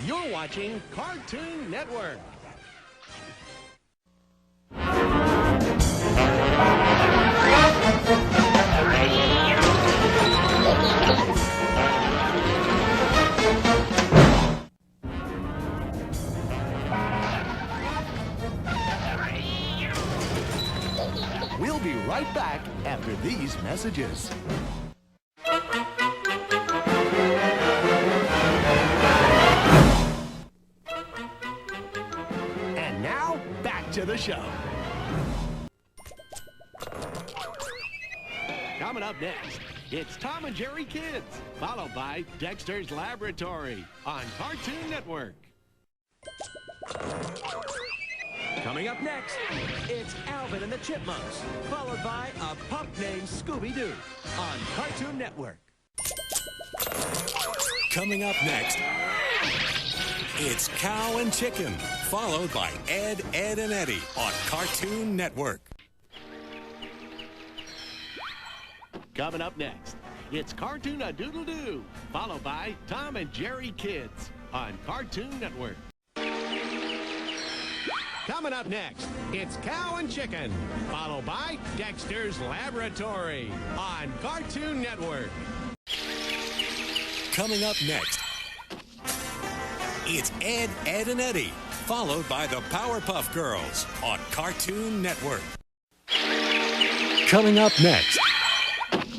You're watching Cartoon Network. We'll be right back after these messages. And now, back to the show. Coming up next, it's Tom and Jerry Kids, followed by Dexter's Laboratory on Cartoon Network. Coming up next, it's Alvin and the Chipmunks, followed by a pup named Scooby-Doo on Cartoon Network. Coming up next, it's Cow and Chicken, followed by Ed, Ed, and Eddie on Cartoon Network. Coming up next, it's Cartoon-a-Doodle-Doo, followed by Tom and Jerry Kids on Cartoon Network. Coming up next, it's Cow and Chicken, followed by Dexter's Laboratory on Cartoon Network. Coming up next, it's Ed, Ed, and Eddie, followed by the Powerpuff Girls on Cartoon Network. Coming up next,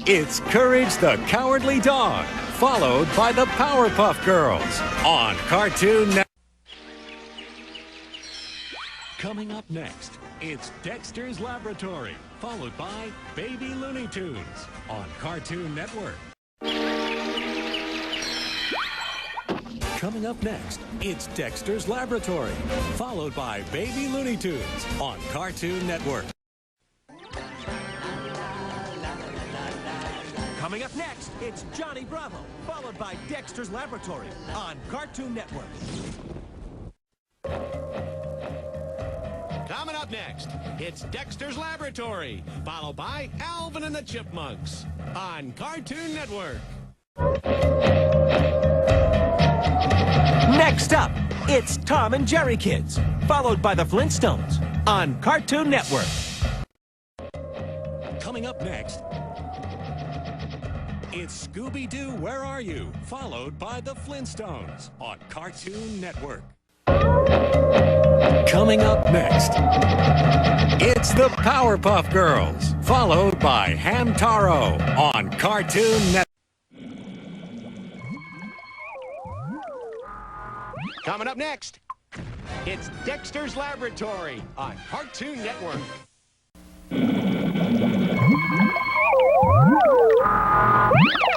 it's Courage the Cowardly Dog, followed by the Powerpuff Girls on Cartoon Network. Coming up next, it's Dexter's Laboratory, followed by Baby Looney Tunes on Cartoon Network. Coming up next, it's Dexter's Laboratory, followed by Baby Looney Tunes on Cartoon Network. Coming up next, it's Johnny Bravo, followed by Dexter's Laboratory on Cartoon Network. Coming up next, it's Dexter's Laboratory, followed by Alvin and the Chipmunks on Cartoon Network. Next up, it's Tom and Jerry Kids, followed by the Flintstones on Cartoon Network. Coming up next, it's Scooby-Doo, Where Are You? Followed by the Flintstones on Cartoon Network. Coming up next, it's the Powerpuff Girls, followed by Hamtaro on Cartoon Network. Coming up next, It's Dexter's Laboratory on Cartoon Network.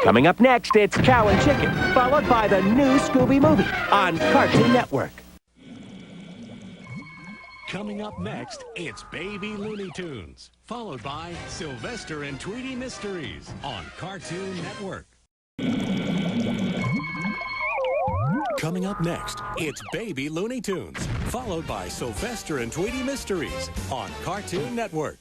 Coming up next, it's Cow and Chicken, followed by the new Scooby movie on Cartoon Network. Coming up next, it's Baby Looney Tunes, followed by Sylvester and Tweety Mysteries on Cartoon Network. Coming up next, it's Baby Looney Tunes, followed by Sylvester and Tweety Mysteries on Cartoon Network.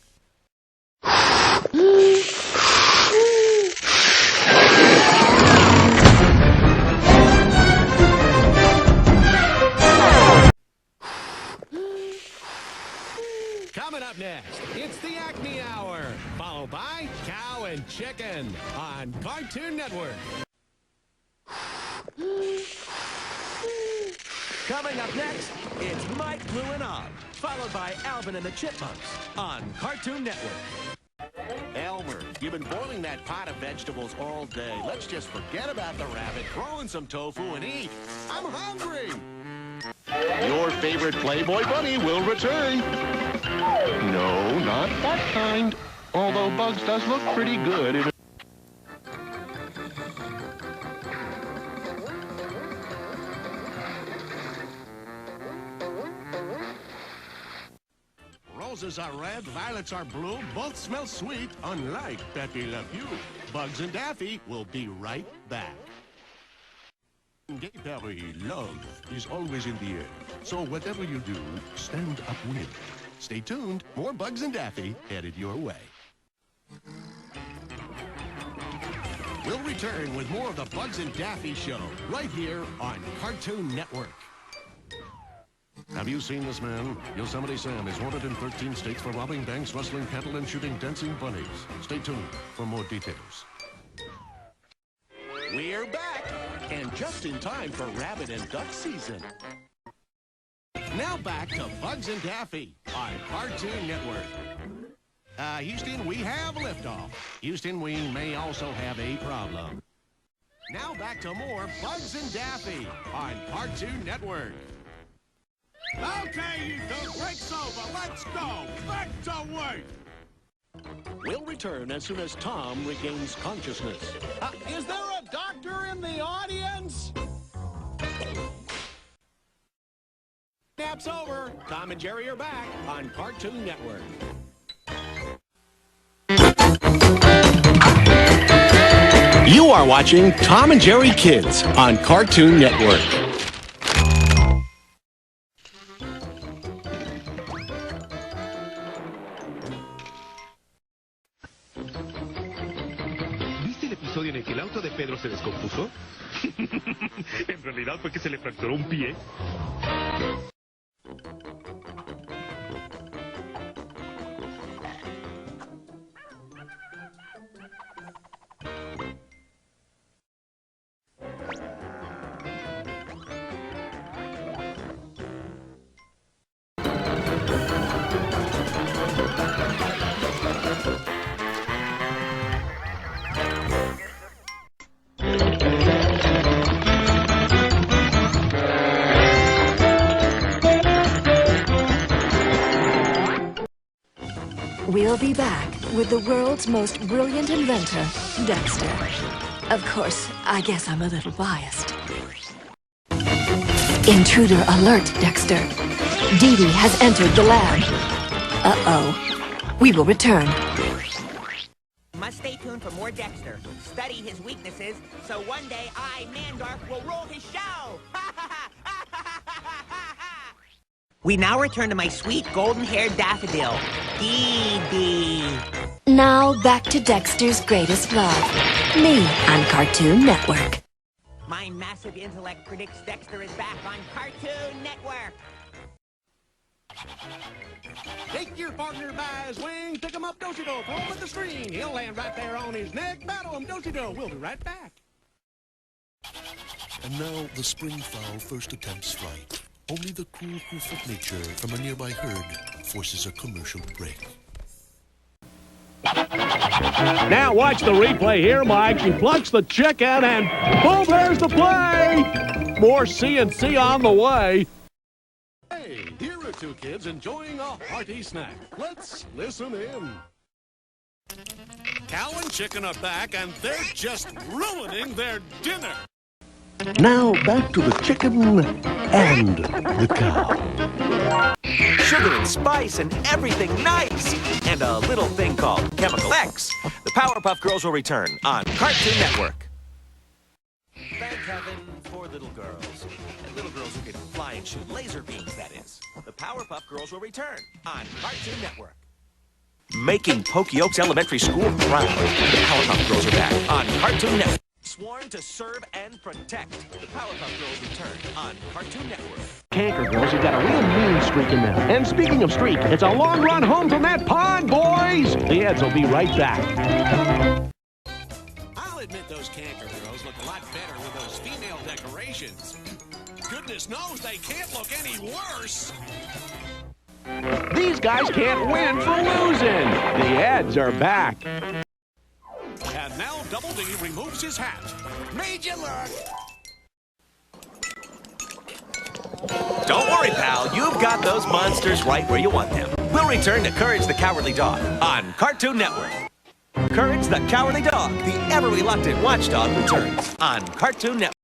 Coming up next, it's the Acme Hour, followed by Cow and Chicken on Cartoon Network. Coming up next, it's Mike, Blue, and Og, followed by Alvin and the Chipmunks on Cartoon Network. Elmer, you've been boiling that pot of vegetables all day. Let's just forget about the rabbit, throw in some tofu, and eat. I'm hungry. Your favorite Playboy bunny will return. No, not that kind. Although Bugs does look pretty good. Roses are red, violets are blue, both smell sweet, unlike Pepe Le Pew. Bugs and Daffy will be right back. Gay Paris, love is always in the air. So whatever you do, stand upwind. Stay tuned, more Bugs and Daffy headed your way. We'll return with more of the Bugs and Daffy Show, right here on Cartoon Network. Have you seen this man? Yosemite Sam is wanted in 13 states for robbing banks, rustling cattle, and shooting dancing bunnies. Stay tuned for more details. We're back, and just in time for rabbit and duck season. Now back to Bugs and Daffy on Cartoon Network. Houston, we have liftoff. Houston, we may also have a problem. Now back to more Bugs and Daffy on Cartoon Network. Okay, you two, break's over. Let's go. Back to work. We'll return as soon as Tom regains consciousness. Is there a doctor in the audience? Nap's over. Tom and Jerry are back on Cartoon Network. You are watching Tom and Jerry Kids on Cartoon Network. ¿En el que el auto de Pedro se descompuso? En realidad fue que se le fracturó un pie. We'll be back with the world's most brilliant inventor, Dexter. Of course, I guess I'm a little biased. Intruder alert, Dexter. Dee Dee has entered the lab. Uh-oh. We will return. Must stay tuned for more Dexter. Study his weaknesses, so one day I, Mandark, will rule his show. We now return to my sweet golden-haired daffodil, Dee Dee. Now back to Dexter's greatest love, me on Cartoon Network. My massive intellect predicts Dexter is back on Cartoon Network. Take your partner by his wing, pick him up, do-si-do, throw him at the screen. He'll land right there on his neck, battle him, do-si-do. We'll be right back. And now the spring fowl first attempts flight. Only the cool hoof of nature from a nearby herd forces a commercial break. Now watch the replay here, Mike. She plucks the chicken and boom, there's the play. More CNC on the way. Hey, here are two kids enjoying a hearty snack. Let's listen in. Cow and chicken are back, and they're just ruining their dinner. Now back to the chicken and the cow. Sugar and spice and everything nice. And a little thing called Chemical X. The Powerpuff Girls will return on Cartoon Network. Thank heaven for little girls. And little girls who can fly and shoot laser beams, that is. The Powerpuff Girls will return on Cartoon Network. Making Pokey Oaks Elementary School proud. The Powerpuff Girls are back on Cartoon Network. Sworn to serve and protect. The Powerpuff Girls return on Cartoon Network. Canker girls have got a real mean streak in them. And speaking of streak, it's a long run home from that pond, boys! The ads will be right back. I'll admit those canker girls look a lot better with those female decorations. Goodness knows they can't look any worse. These guys can't win for losing. The ads are back. And now Double D removes his hat. Major luck! Don't worry, pal. You've got those monsters right where you want them. We'll return to Courage the Cowardly Dog on Cartoon Network. Courage the Cowardly Dog, the ever-reluctant watchdog, returns on Cartoon Network.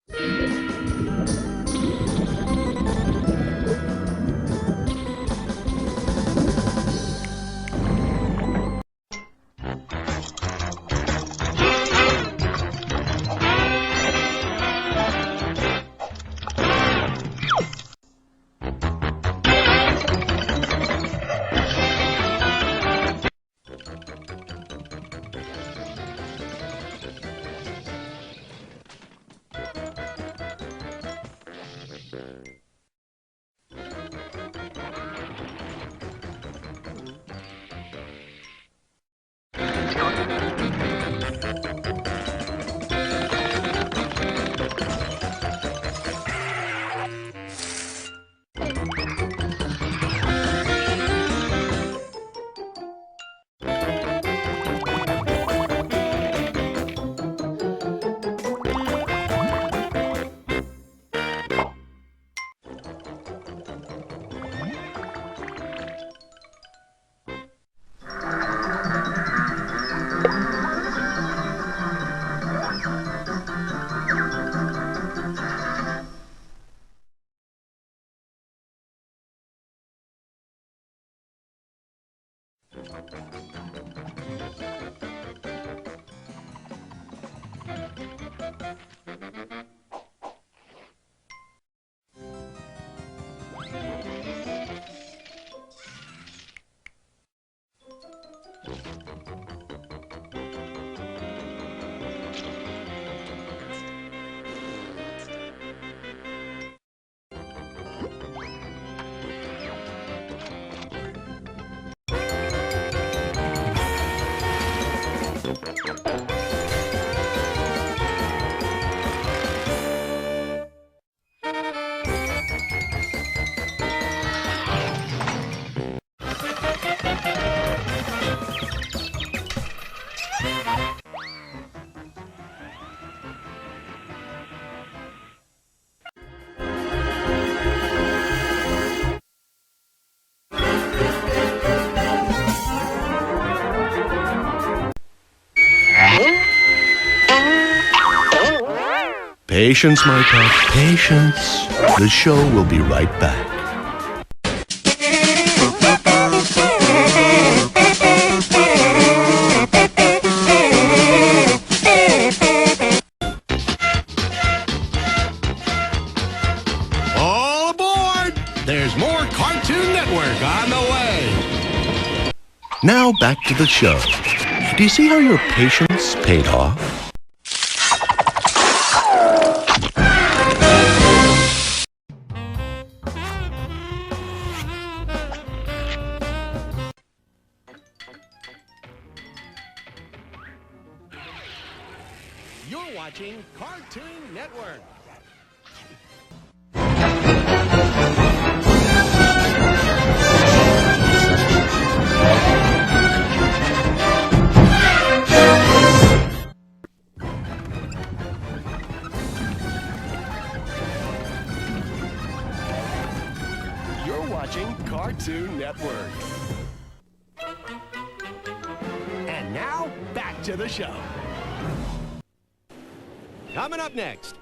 Patience, my pet, patience. The show will be right back. All aboard! There's more Cartoon Network on the way. Now back to the show. Do you see how your patience paid off? You're watching Cartoon Network. You're watching Featuring Cartoon Network. And now, back to the show. Coming up next,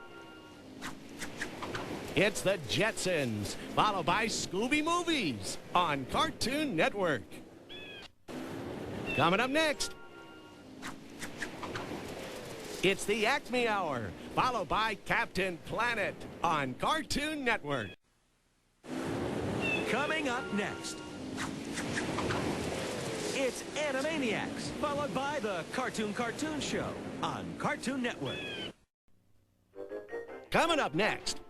it's the Jetsons, followed by Scooby Movies on Cartoon Network. Coming up next, it's the Acme Hour, followed by Captain Planet on Cartoon Network. Coming up next, it's Animaniacs, followed by the Cartoon Show on Cartoon Network. Coming up next,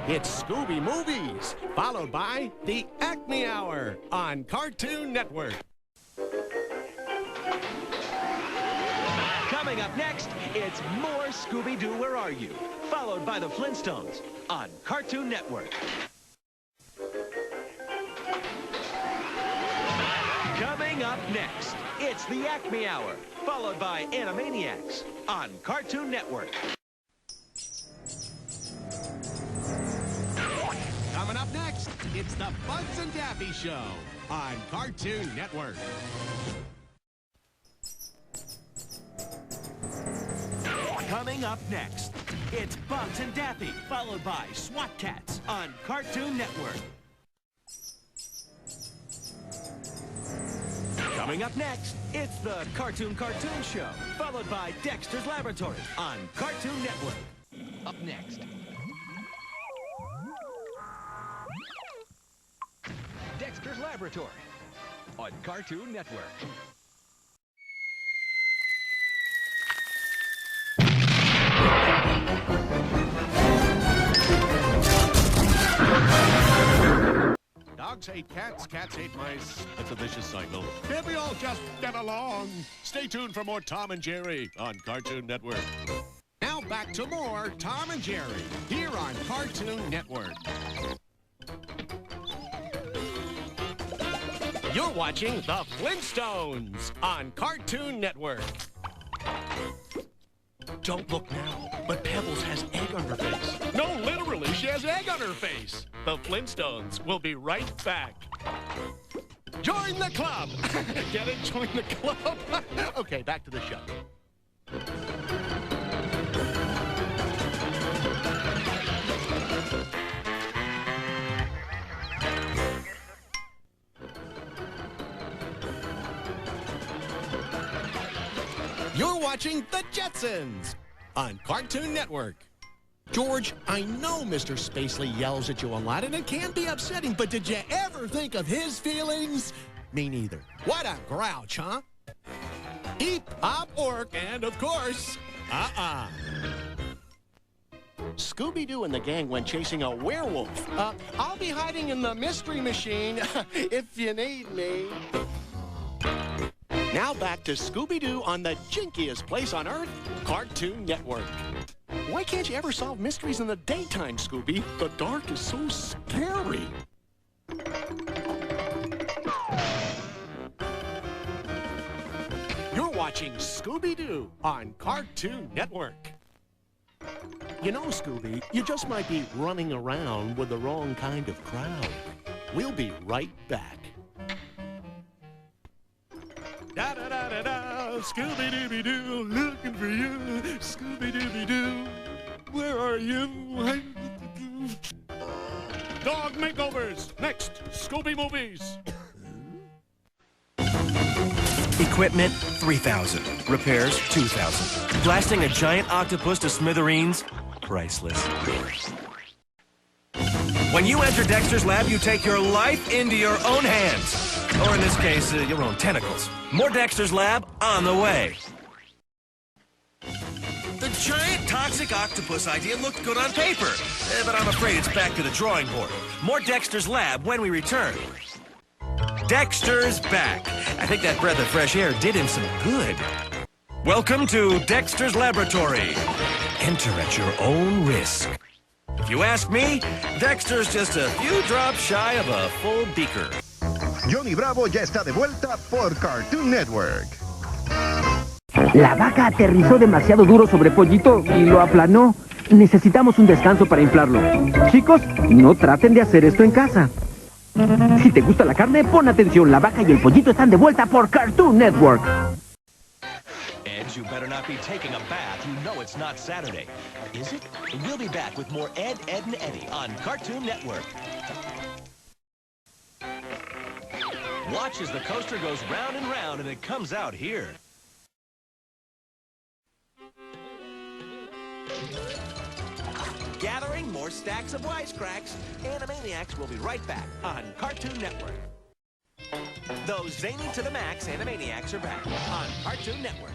it's Scooby Movies, followed by the Acme Hour on Cartoon Network. Coming up next, it's more Scooby-Doo, Where Are You? Followed by the Flintstones on Cartoon Network. Coming up next, it's the Acme Hour, followed by Animaniacs on Cartoon Network. Coming up next, it's the Bugs and Daffy Show on Cartoon Network. Coming up next, it's Bugs and Daffy, followed by SWAT Cats on Cartoon Network. Coming up next, it's the Cartoon Show, followed by Dexter's Laboratory on Cartoon Network. Up next, Dexter's Laboratory on Cartoon Network. Dogs hate cats, cats hate mice. It's a vicious cycle. Can't we all just get along? Stay tuned for more Tom and Jerry on Cartoon Network. Now back to more Tom and Jerry here on Cartoon Network. You're watching The Flintstones on Cartoon Network. Don't look now, but Pebbles has egg on her face. No, literally, she has egg on her face. The Flintstones will be right back. Join the club. Get it? Join the club. Okay, back to the show. You're watching The Jetsons on Cartoon Network. George, I know Mr. Spacely yells at you a lot, and it can be upsetting, but did you ever think of his feelings? Me neither. What a grouch, huh? Eep, op, ork, and of course, Scooby-Doo and the gang went chasing a werewolf. I'll be hiding in the Mystery Machine if you need me. Now back to Scooby-Doo on the jinkiest place on Earth, Cartoon Network. Why can't you ever solve mysteries in the daytime, Scooby? The dark is so scary. You're watching Scooby-Doo on Cartoon Network. You know, Scooby, you just might be running around with the wrong kind of crowd. We'll be right back. Da-da-da-da-da, Scooby-Dooby-Doo, looking for you, Scooby-Dooby-Doo, where are you? Dog makeovers, next, Scooby Movies. Equipment, 3,000. Repairs, 2,000. Blasting a giant octopus to smithereens, priceless. When you enter Dexter's lab, you take your life into your own hands. Or in this case, your own tentacles. More Dexter's lab on the way. The giant toxic octopus idea looked good on paper, but I'm afraid it's back to the drawing board. More Dexter's lab when we return. Dexter's back. I think that breath of fresh air did him some good. Welcome to Dexter's Laboratory. Enter at your own risk. If you ask me, Dexter's just a few drops shy of a full beaker. Johnny Bravo ya está de vuelta por Cartoon Network. La vaca aterrizó demasiado duro sobre Pollito y lo aplanó. Necesitamos un descanso para inflarlo. Chicos, no traten de hacer esto en casa. Si te gusta la carne, pon atención. La vaca y el pollito están de vuelta por Cartoon Network. Ed, you better not be taking a bath. You know it's not Saturday. Is it? We'll be back with more Ed, Ed, and Eddie on Cartoon Network. Watch as the coaster goes round and round and it comes out here. Gathering more stacks of wisecracks. Animaniacs will be right back on Cartoon Network. Those zany to the max Animaniacs are back on Cartoon Network.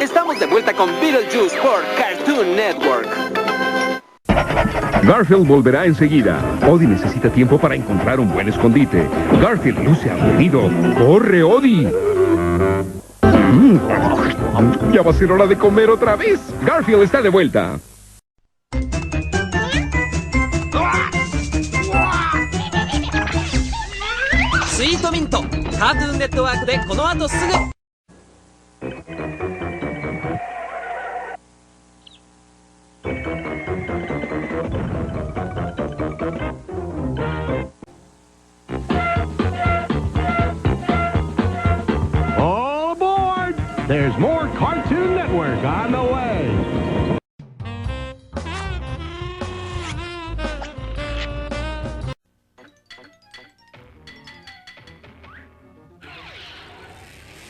Estamos de vuelta con Beetlejuice por Cartoon Network. Garfield volverá enseguida. Odie necesita tiempo para encontrar un buen escondite. Garfield luce aburrido. ¡Corre, Odie! Ya va a ser hora de comer otra vez. Garfield está de vuelta. スイートミントカートゥーンネットワークでこの後すぐ。All aboard! There's more Cartoon Network on the way.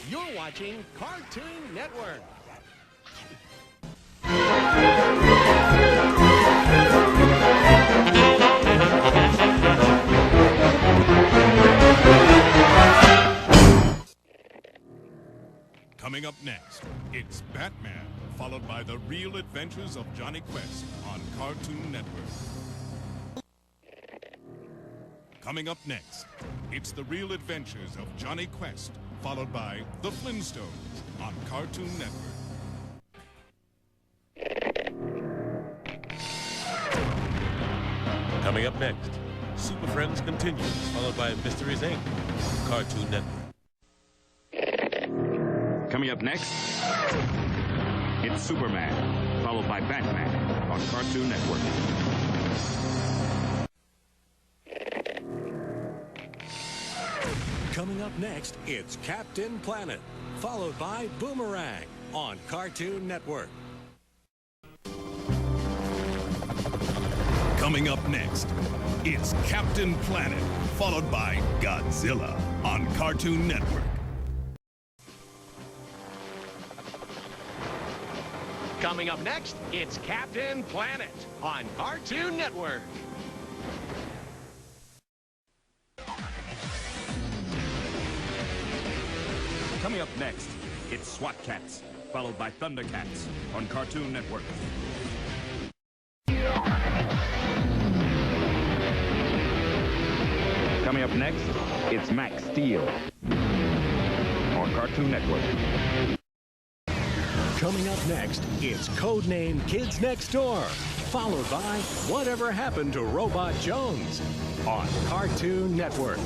You're watching Cartoon Network. Coming up next, it's Batman, followed by the real adventures of Johnny Quest on Cartoon Network. Coming up next, it's the real adventures of Johnny Quest, followed by the Flintstones on Cartoon Network. Coming up next, Super Friends continues, followed by Mysteries Inc. on Cartoon Network. Coming up next, it's Superman, followed by Batman on Cartoon Network. Coming up next, it's Captain Planet, followed by Boomerang on Cartoon Network. Coming up next, it's Captain Planet, followed by Godzilla on Cartoon Network. Coming up next, it's Captain Planet on Cartoon Network. Coming up next, it's SWAT Cats, followed by Thundercats on Cartoon Network. Coming up next, it's Max Steel on Cartoon Network. Coming up next, it's Codename Kids Next Door, followed by Whatever Happened to Robot Jones on Cartoon Network.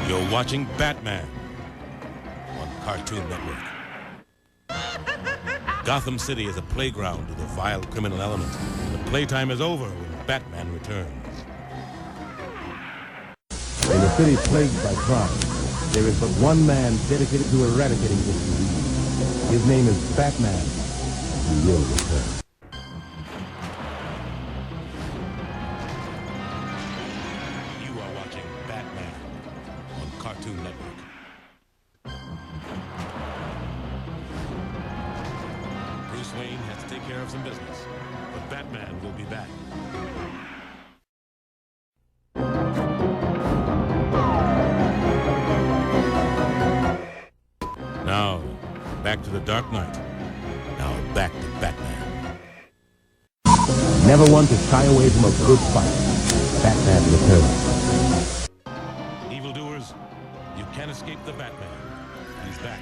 You're watching Batman on Cartoon Network. Gotham City is a playground to the vile criminal element. The playtime is over when Batman returns. In a city plagued by crime, there is but one man dedicated to eradicating this disease. His name is Batman. He will return. You are watching Batman on Cartoon Network. Bruce Wayne has to take care of some business, but Batman will be back. Now, back to the Dark Knight. Now, back to Batman. Never one to shy away from a good fight. Batman returns. Evildoers, you can't escape the Batman. He's back.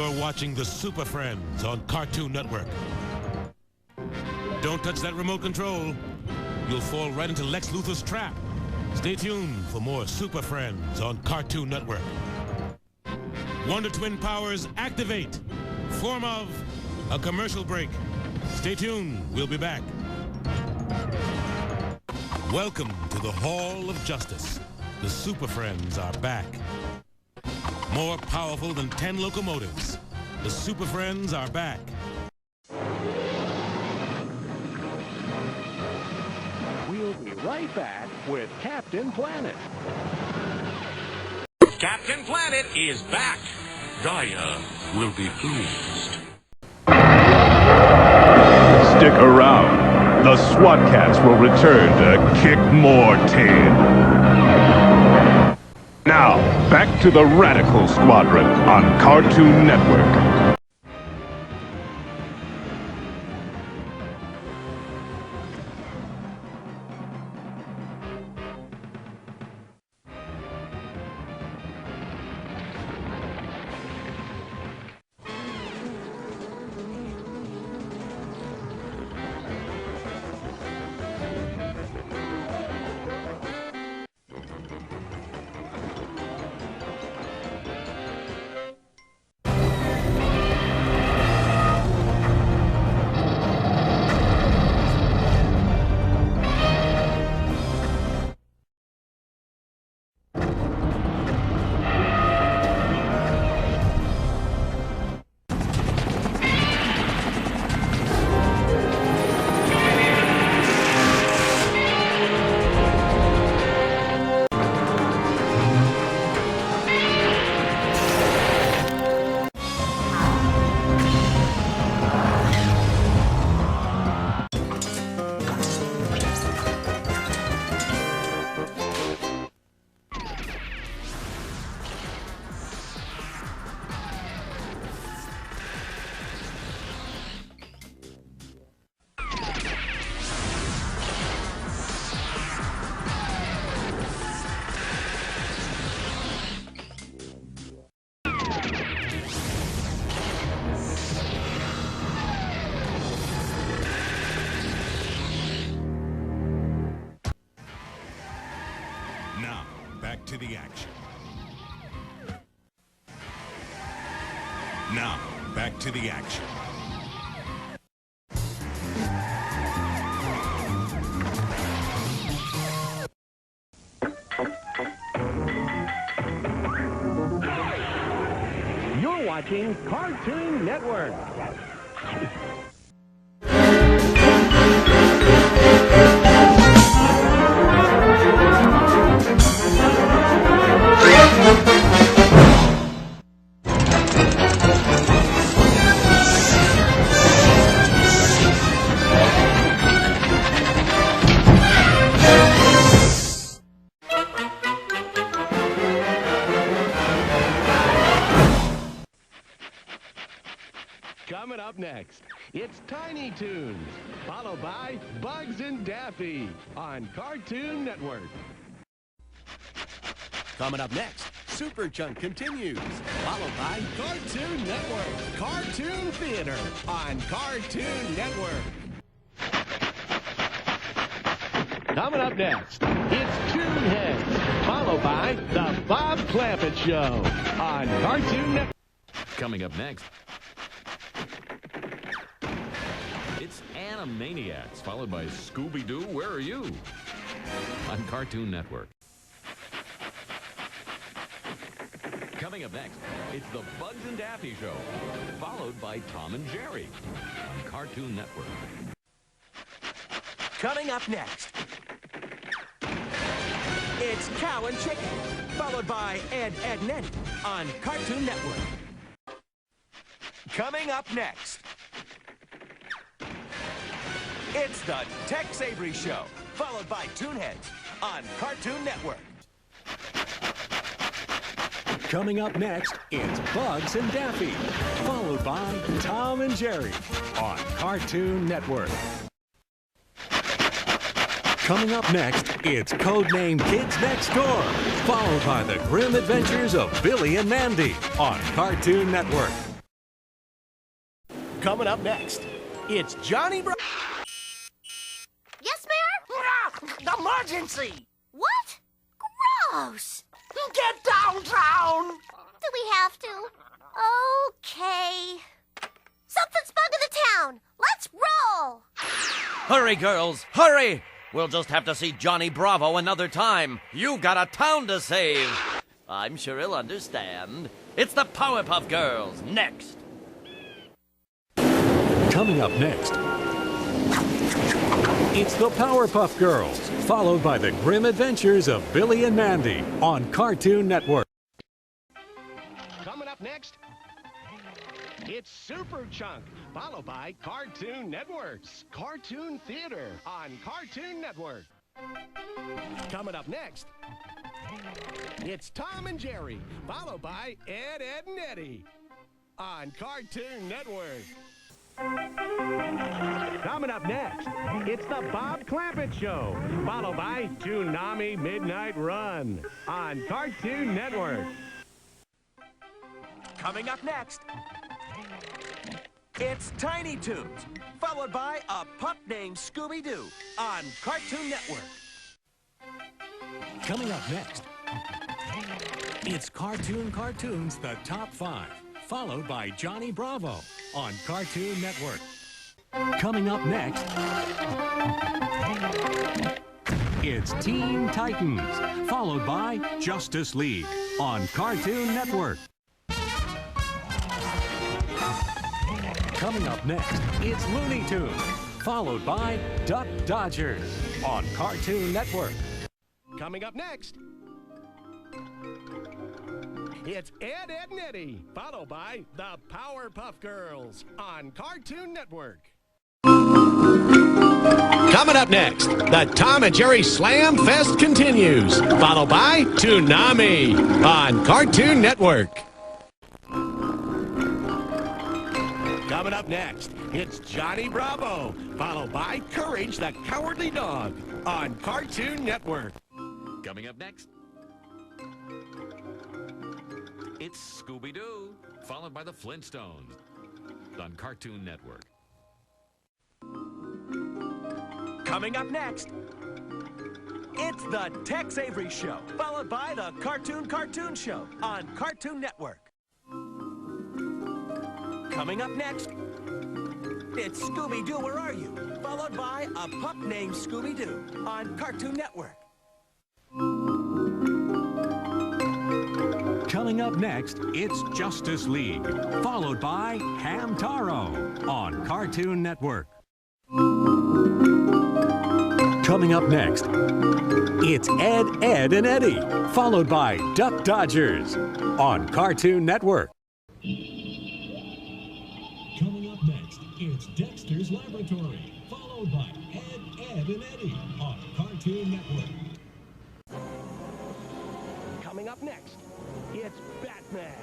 You're watching the Super Friends on Cartoon Network. Don't touch that remote control. You'll fall right into Lex Luthor's trap. Stay tuned for more Super Friends on Cartoon Network. Wonder Twin powers activate. Form of a commercial break. Stay tuned. We'll be back. Welcome to the Hall of Justice. The Super Friends are back. More powerful than 10 locomotives. The Super Friends are back. We'll be right back with Captain Planet. Captain Planet is back. Gaia will be pleased. Stick around. The SWAT Cats will return to kick more tail. Now, back to the Radical Squadron on Cartoon Network. Now, back to the action. Now, back to the action. You're watching Cartoon Network. Coming up next, it's Tiny Toons, followed by Bugs and Daffy on Cartoon Network. Coming up next, Super Chunk continues, followed by Cartoon Network, Cartoon Theater on Cartoon Network. Coming up next, it's Toonheads, followed by The Bob Clampett Show on Cartoon Network. Coming up next, it's Animaniacs, followed by Scooby-Doo, Where Are You? On Cartoon Network. Coming up next, it's the Bugs and Daffy Show, followed by Tom and Jerry on Cartoon Network. Coming up next, it's Cow and Chicken, followed by Ed, Edd n Eddy on Cartoon Network. Coming up next, it's the Tex Avery Show, followed by Toonheads on Cartoon Network. Coming up next, it's Bugs and Daffy, followed by Tom and Jerry on Cartoon Network. Coming up next, it's Codename Kids Next Door, followed by the grim adventures of Billy and Mandy on Cartoon Network. Coming up next, it's Johnny Bravo. Yes, Mayor? Emergency! What? Gross! Get downtown! Do we have to? Okay. Something's bugging the town. Let's roll! Hurry, girls, hurry! We'll just have to see Johnny Bravo another time. You've got a town to save. I'm sure he'll understand. It's the Powerpuff Girls, next. Coming up next, it's the Powerpuff Girls, followed by the grim adventures of Billy and Mandy on Cartoon Network. Coming up next, it's Super Chunk, followed by Cartoon Network's Cartoon Theater on Cartoon Network. Coming up next, it's Tom and Jerry, followed by Ed, Edd and Eddy on Cartoon Network. Coming up next, it's the Bob Clampett Show, followed by Toonami Midnight Run on Cartoon Network. Coming up next, it's Tiny Toons, followed by a pup named Scooby-Doo on Cartoon Network. Coming up next, it's Cartoons, the Top 5, followed by Johnny Bravo on Cartoon Network. Coming up next, it's Teen Titans, followed by Justice League on Cartoon Network. Coming up next, it's Looney Tunes, followed by Duck Dodgers on Cartoon Network. Coming up next, it's Ed, Edd and Eddy, followed by the Powerpuff Girls on Cartoon Network. Coming up next, the Tom and Jerry Slam Fest continues, followed by Toonami on Cartoon Network. Coming up next, it's Johnny Bravo, followed by Courage the Cowardly Dog on Cartoon Network. Coming up next, it's Scooby-Doo, followed by the Flintstones on Cartoon Network. Coming up next, it's the Tex Avery Show, followed by the Cartoon Show on Cartoon Network. Coming up next, it's Scooby-Doo, Where Are You? Followed by a pup named Scooby-Doo on Cartoon Network. Coming up next, it's Justice League, followed by Hamtaro on Cartoon Network. Coming up next, it's Ed, Edd and Eddy, followed by Duck Dodgers on Cartoon Network. Coming up next, it's Dexter's Laboratory, followed by Ed, Edd and Eddy on Cartoon Network. Coming up next, it's Batman,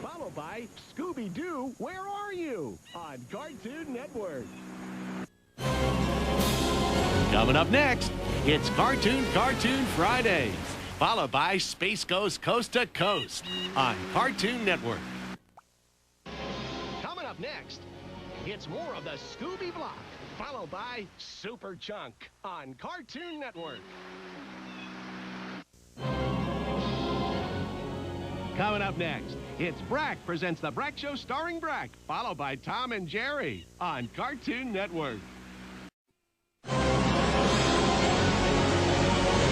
followed by Scooby-Doo, Where Are You? On Cartoon Network. Coming up next, it's Cartoon Fridays, followed by Space Ghost Coast to Coast on Cartoon Network. Coming up next, it's more of the Scooby Block, followed by Super Chunk on Cartoon Network. Coming up next, it's Brack presents The Brack Show starring Brack, followed by Tom and Jerry on Cartoon Network.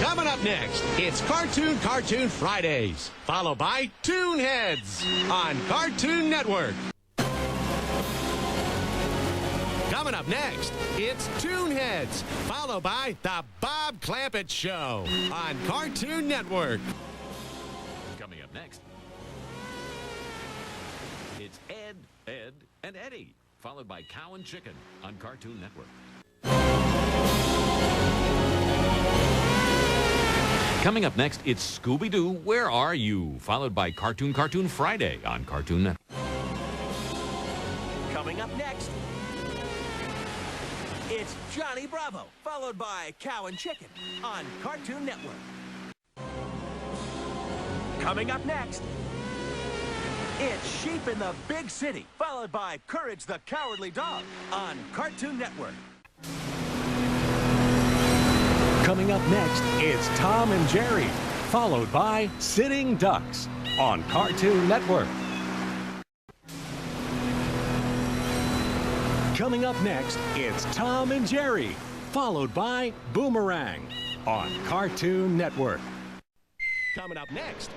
Coming up next, it's Cartoon Fridays, followed by Toonheads on Cartoon Network. Coming up next, it's Toonheads, followed by The Bob Clampett Show on Cartoon Network. Coming up next, it's Ed, Edd and Eddy, followed by Cow and Chicken on Cartoon Network. Coming up next, it's Scooby-Doo, Where Are You? Followed by Cartoon Friday on Cartoon Network. Coming up next, it's Johnny Bravo, followed by Cow and Chicken on Cartoon Network. Coming up next, it's Sheep in the Big City, followed by Courage the Cowardly Dog on Cartoon Network. Coming up next, it's Tom and Jerry, followed by Sitting Ducks on Cartoon Network. Coming up next, it's Tom and Jerry, followed by Boomerang on Cartoon Network. Coming up next,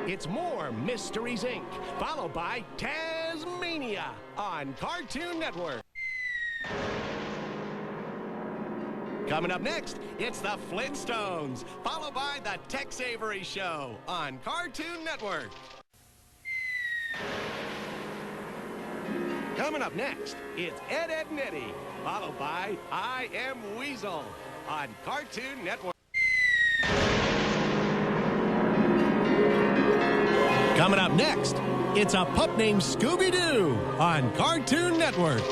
it's more Mysteries, Inc., followed by Tasmania on Cartoon Network. Coming up next, it's the Flintstones, followed by the Tex Avery Show on Cartoon Network. Coming up next, it's Ed, Edd, and Eddy, followed by I Am Weasel on Cartoon Network. Coming up next, it's a pup named Scooby-Doo on Cartoon Network.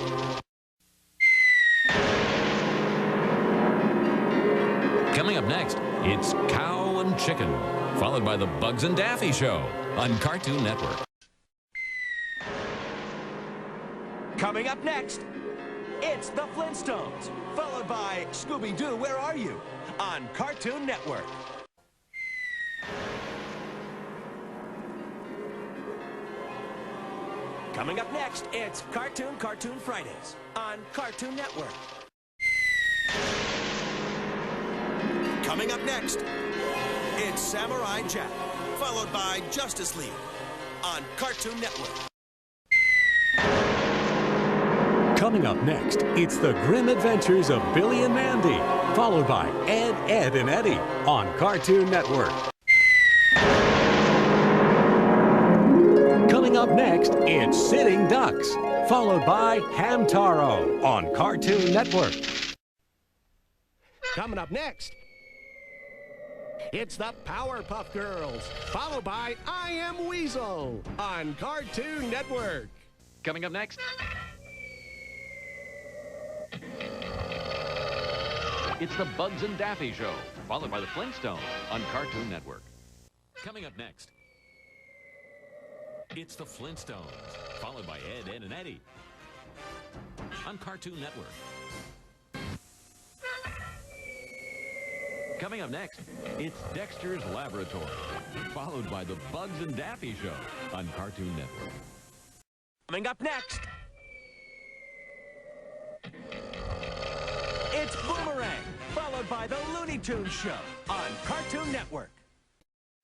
Coming up next, it's Cow and Chicken, followed by the Bugs and Daffy Show on Cartoon Network. Coming up next, it's the Flintstones, followed by Scooby-Doo, Where Are You? On Cartoon Network. Coming up next, it's Cartoon Fridays on Cartoon Network. Coming up next, it's Samurai Jack, followed by Justice League on Cartoon Network. Coming up next, it's the Grim Adventures of Billy and Mandy, followed by Ed, Edd, and Eddy on Cartoon Network. Coming up next, it's Sitting Ducks, followed by Hamtaro on Cartoon Network. Coming up next, it's the Powerpuff Girls, followed by I Am Weasel on Cartoon Network. Coming up next, it's the Bugs and Daffy Show, followed by the Flintstones on Cartoon Network. Coming up next, it's the Flintstones, followed by Ed, Edd, and Eddy on Cartoon Network. Coming up next, it's Dexter's Laboratory, followed by the Bugs and Daffy Show on Cartoon Network. Coming up next, it's Boomerang, followed by the Looney Tunes Show on Cartoon Network.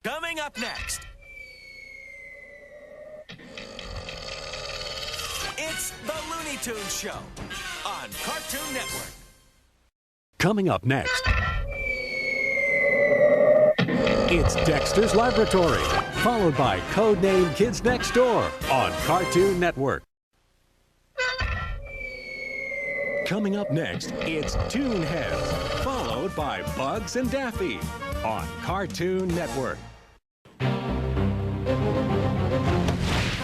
Coming up next, it's the Looney Tunes Show on Cartoon Network. Coming up next, it's Dexter's Laboratory, followed by Codename Kids Next Door on Cartoon Network. Coming up next, it's Toonheads, followed by Bugs and Daffy on Cartoon Network.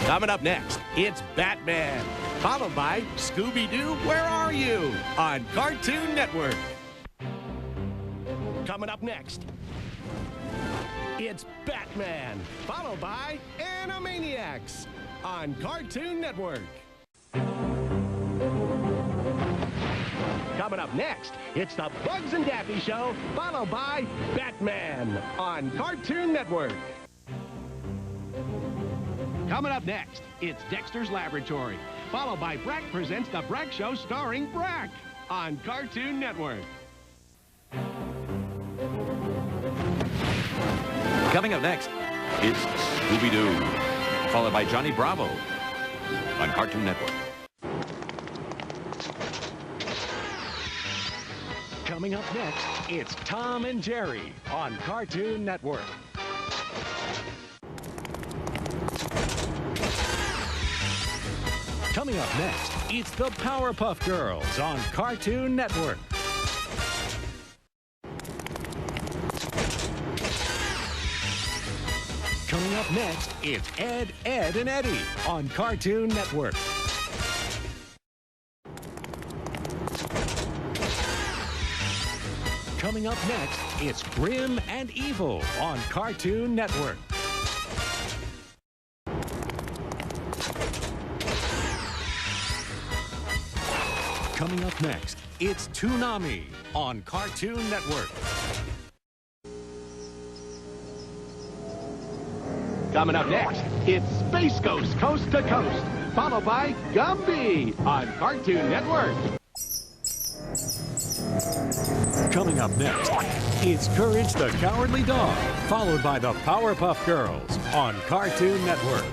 Coming up next, it's Batman, followed by Scooby-Doo, Where Are You? On Cartoon Network. Coming up next, it's Batman, followed by Animaniacs on Cartoon Network. Coming up next, it's the Bugs and Daffy Show, followed by Batman on Cartoon Network. Coming up next, it's Dexter's Laboratory, followed by Brack Presents The Brack Show starring Brack on Cartoon Network. Coming up next, it's Scooby-Doo, followed by Johnny Bravo on Cartoon Network. Coming up next, it's Tom and Jerry on Cartoon Network. Coming up next, it's the Powerpuff Girls on Cartoon Network. Coming up next, it's Ed, Edd, and Eddy on Cartoon Network. Coming up next, it's Grim and Evil on Cartoon Network. Coming up next, it's Toonami on Cartoon Network. Coming up next, it's Space Ghost Coast to Coast, followed by Gumby on Cartoon Network. Coming up next, it's Courage the Cowardly Dog, followed by the Powerpuff Girls on Cartoon Network.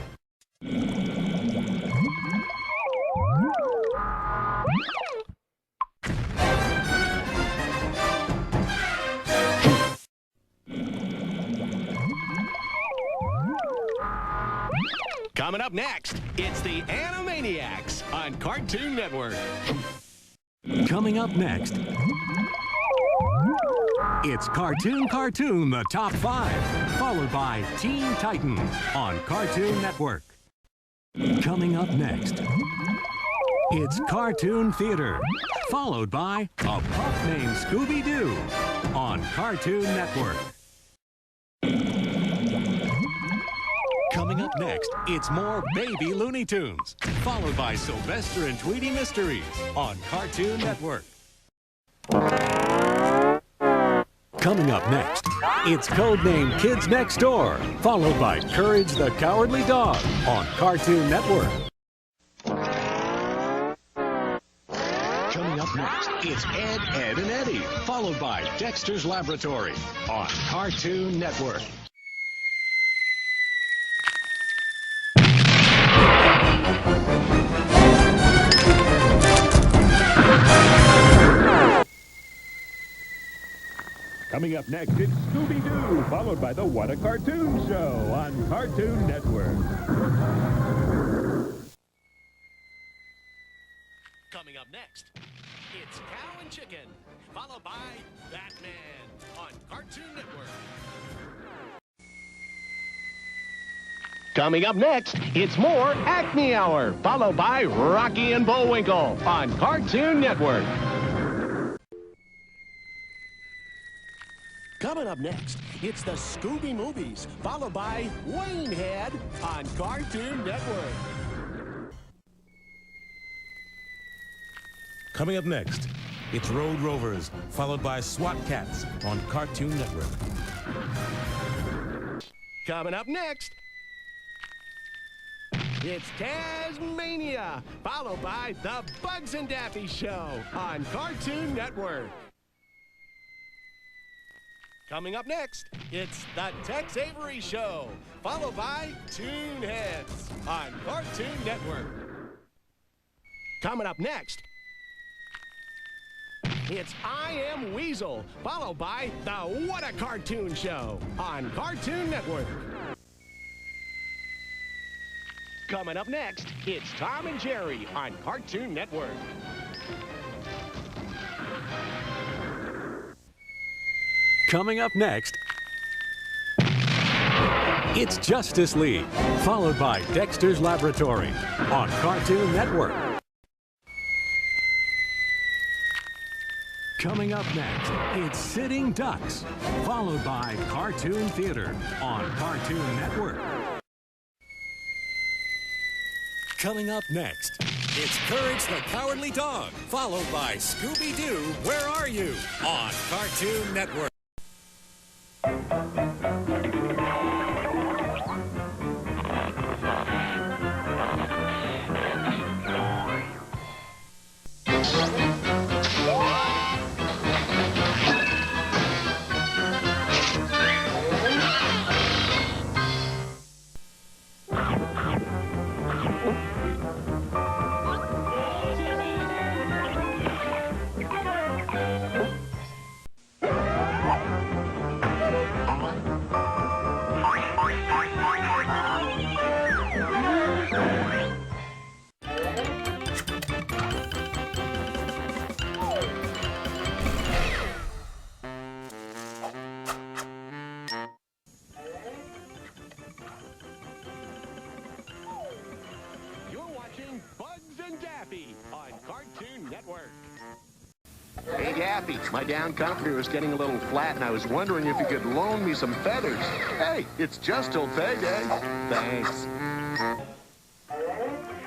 Coming up next, it's the Animaniacs on Cartoon Network. Coming up next, it's Cartoon the Top 5, followed by Teen Titans on Cartoon Network. Coming up next, it's Cartoon Theater, followed by a pup named Scooby-Doo on Cartoon Network. Coming up next, it's more Baby Looney Tunes, followed by Sylvester and Tweety Mysteries on Cartoon Network. Coming up next, it's Codename Kids Next Door, followed by Courage the Cowardly Dog on Cartoon Network. Coming up next, it's Ed, Ed, and Eddie, followed by Dexter's Laboratory on Cartoon Network. Coming up next, it's Scooby-Doo, followed by the What a Cartoon Show on Cartoon Network. Coming up next, it's Cow and Chicken, followed by Batman on Cartoon Network. Coming up next, it's more Acme Hour, followed by Rocky and Bullwinkle on Cartoon Network. Coming up next, it's the Scooby Movies, followed by Waynehead on Cartoon Network. Coming up next, it's Road Rovers, followed by SWAT Cats on Cartoon Network. Coming up next, it's Tasmania, followed by the Bugs and Daffy Show on Cartoon Network. Coming up next, it's the Tex Avery Show, followed by Toonheads on Cartoon Network. Coming up next, it's I Am Weasel, followed by the What a Cartoon Show on Cartoon Network. Coming up next, it's Tom and Jerry on Cartoon Network. Coming up next, it's Justice League, followed by Dexter's Laboratory on Cartoon Network. Coming up next, it's Sitting Ducks, followed by Cartoon Theater on Cartoon Network. Coming up next, it's Courage the Cowardly Dog, followed by Scooby-Doo, Where Are You? On Cartoon Network. Hey, Daffy, my down comforter was getting a little flat, and I was wondering if you could loan me some feathers. Hey, it's just till payday. Thanks.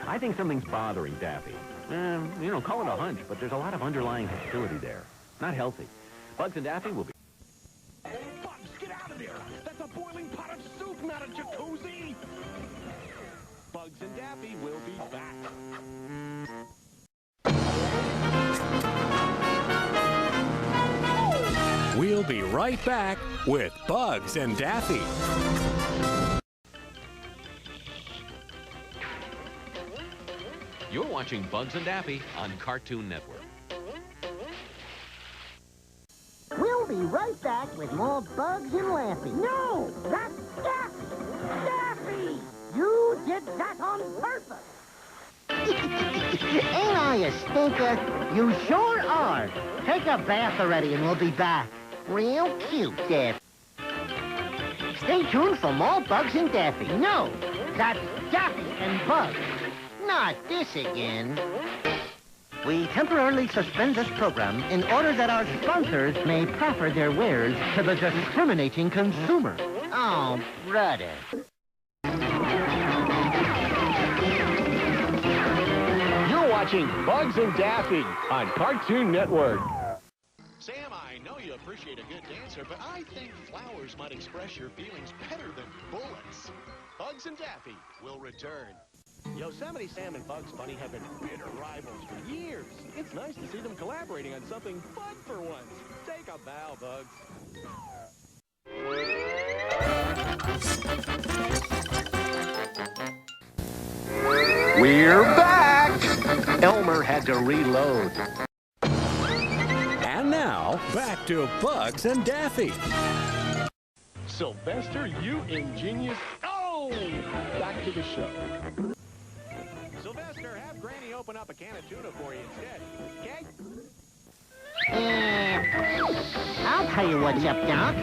I think something's bothering Daffy. Call it a hunch, but there's a lot of underlying hostility there. Not healthy. Bugs and Daffy will be... Bugs, get out of there! That's a boiling pot of soup, not a jacuzzi! Bugs and Daffy will be back. We'll be right back with Bugs and Daffy. You're watching Bugs and Daffy on Cartoon Network. We'll be right back with more Bugs and Laffy. No, that's Daffy! Daffy! You did that on purpose! Ain't I a stinker? You sure are. Take a bath already and we'll be back. Real cute, Daffy. Stay tuned for more Bugs and Daffy. No, that's Daffy and Bugs. Not this again. We temporarily suspend this program in order that our sponsors may proffer their wares to the discriminating consumer. Oh, brother. You're watching Bugs and Daffy on Cartoon Network. Sam, I know you appreciate a good dancer, but I think flowers might express your feelings better than bullets. Bugs and Daffy will return. Yosemite Sam and Bugs Bunny have been bitter rivals for years. It's nice to see them collaborating on something fun for once. Take a bow, Bugs. We're back! Elmer had to reload. And now, back to Bugs and Daffy. Sylvester, you ingenious... Oh! Back to the show. Sylvester, have Granny open up a can of tuna for you instead, okay? I'll tell you what's up, Doc.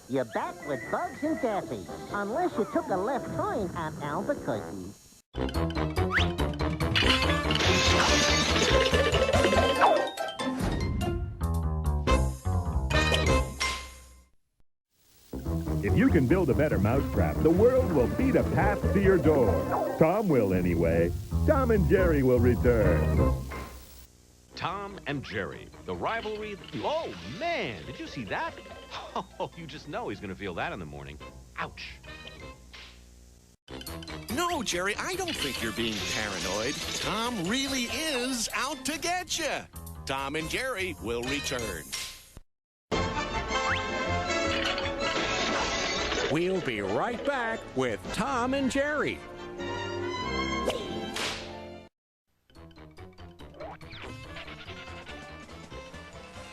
You're back with Bugs and Daffy. Unless you took a left turn at Albuquerque. If you can build a better mousetrap, the world will beat a path to your door. Tom will anyway. Tom and Jerry will return. Tom and Jerry, the rivalry... Oh, man, did you see that? Oh, you just know he's going to feel that in the morning. Ouch. No, Jerry, I don't think you're being paranoid. Tom really is out to get you. Tom and Jerry will return. We'll be right back with Tom and Jerry.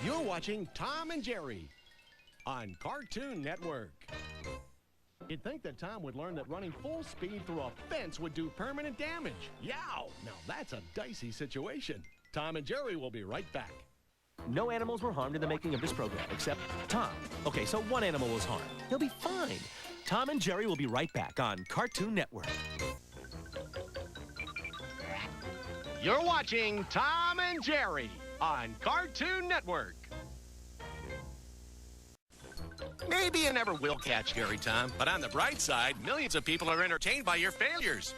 You're watching Tom and Jerry on Cartoon Network. You'd think that Tom would learn that running full speed through a fence would do permanent damage. Yow! Now that's a dicey situation. Tom and Jerry will be right back. No animals were harmed in the making of this program, except Tom. Okay, so one animal was harmed. He'll be fine. Tom and Jerry will be right back on Cartoon Network. You're watching Tom and Jerry on Cartoon Network. Maybe you never will catch Jerry, Tom, but on the bright side, millions of people are entertained by your failures.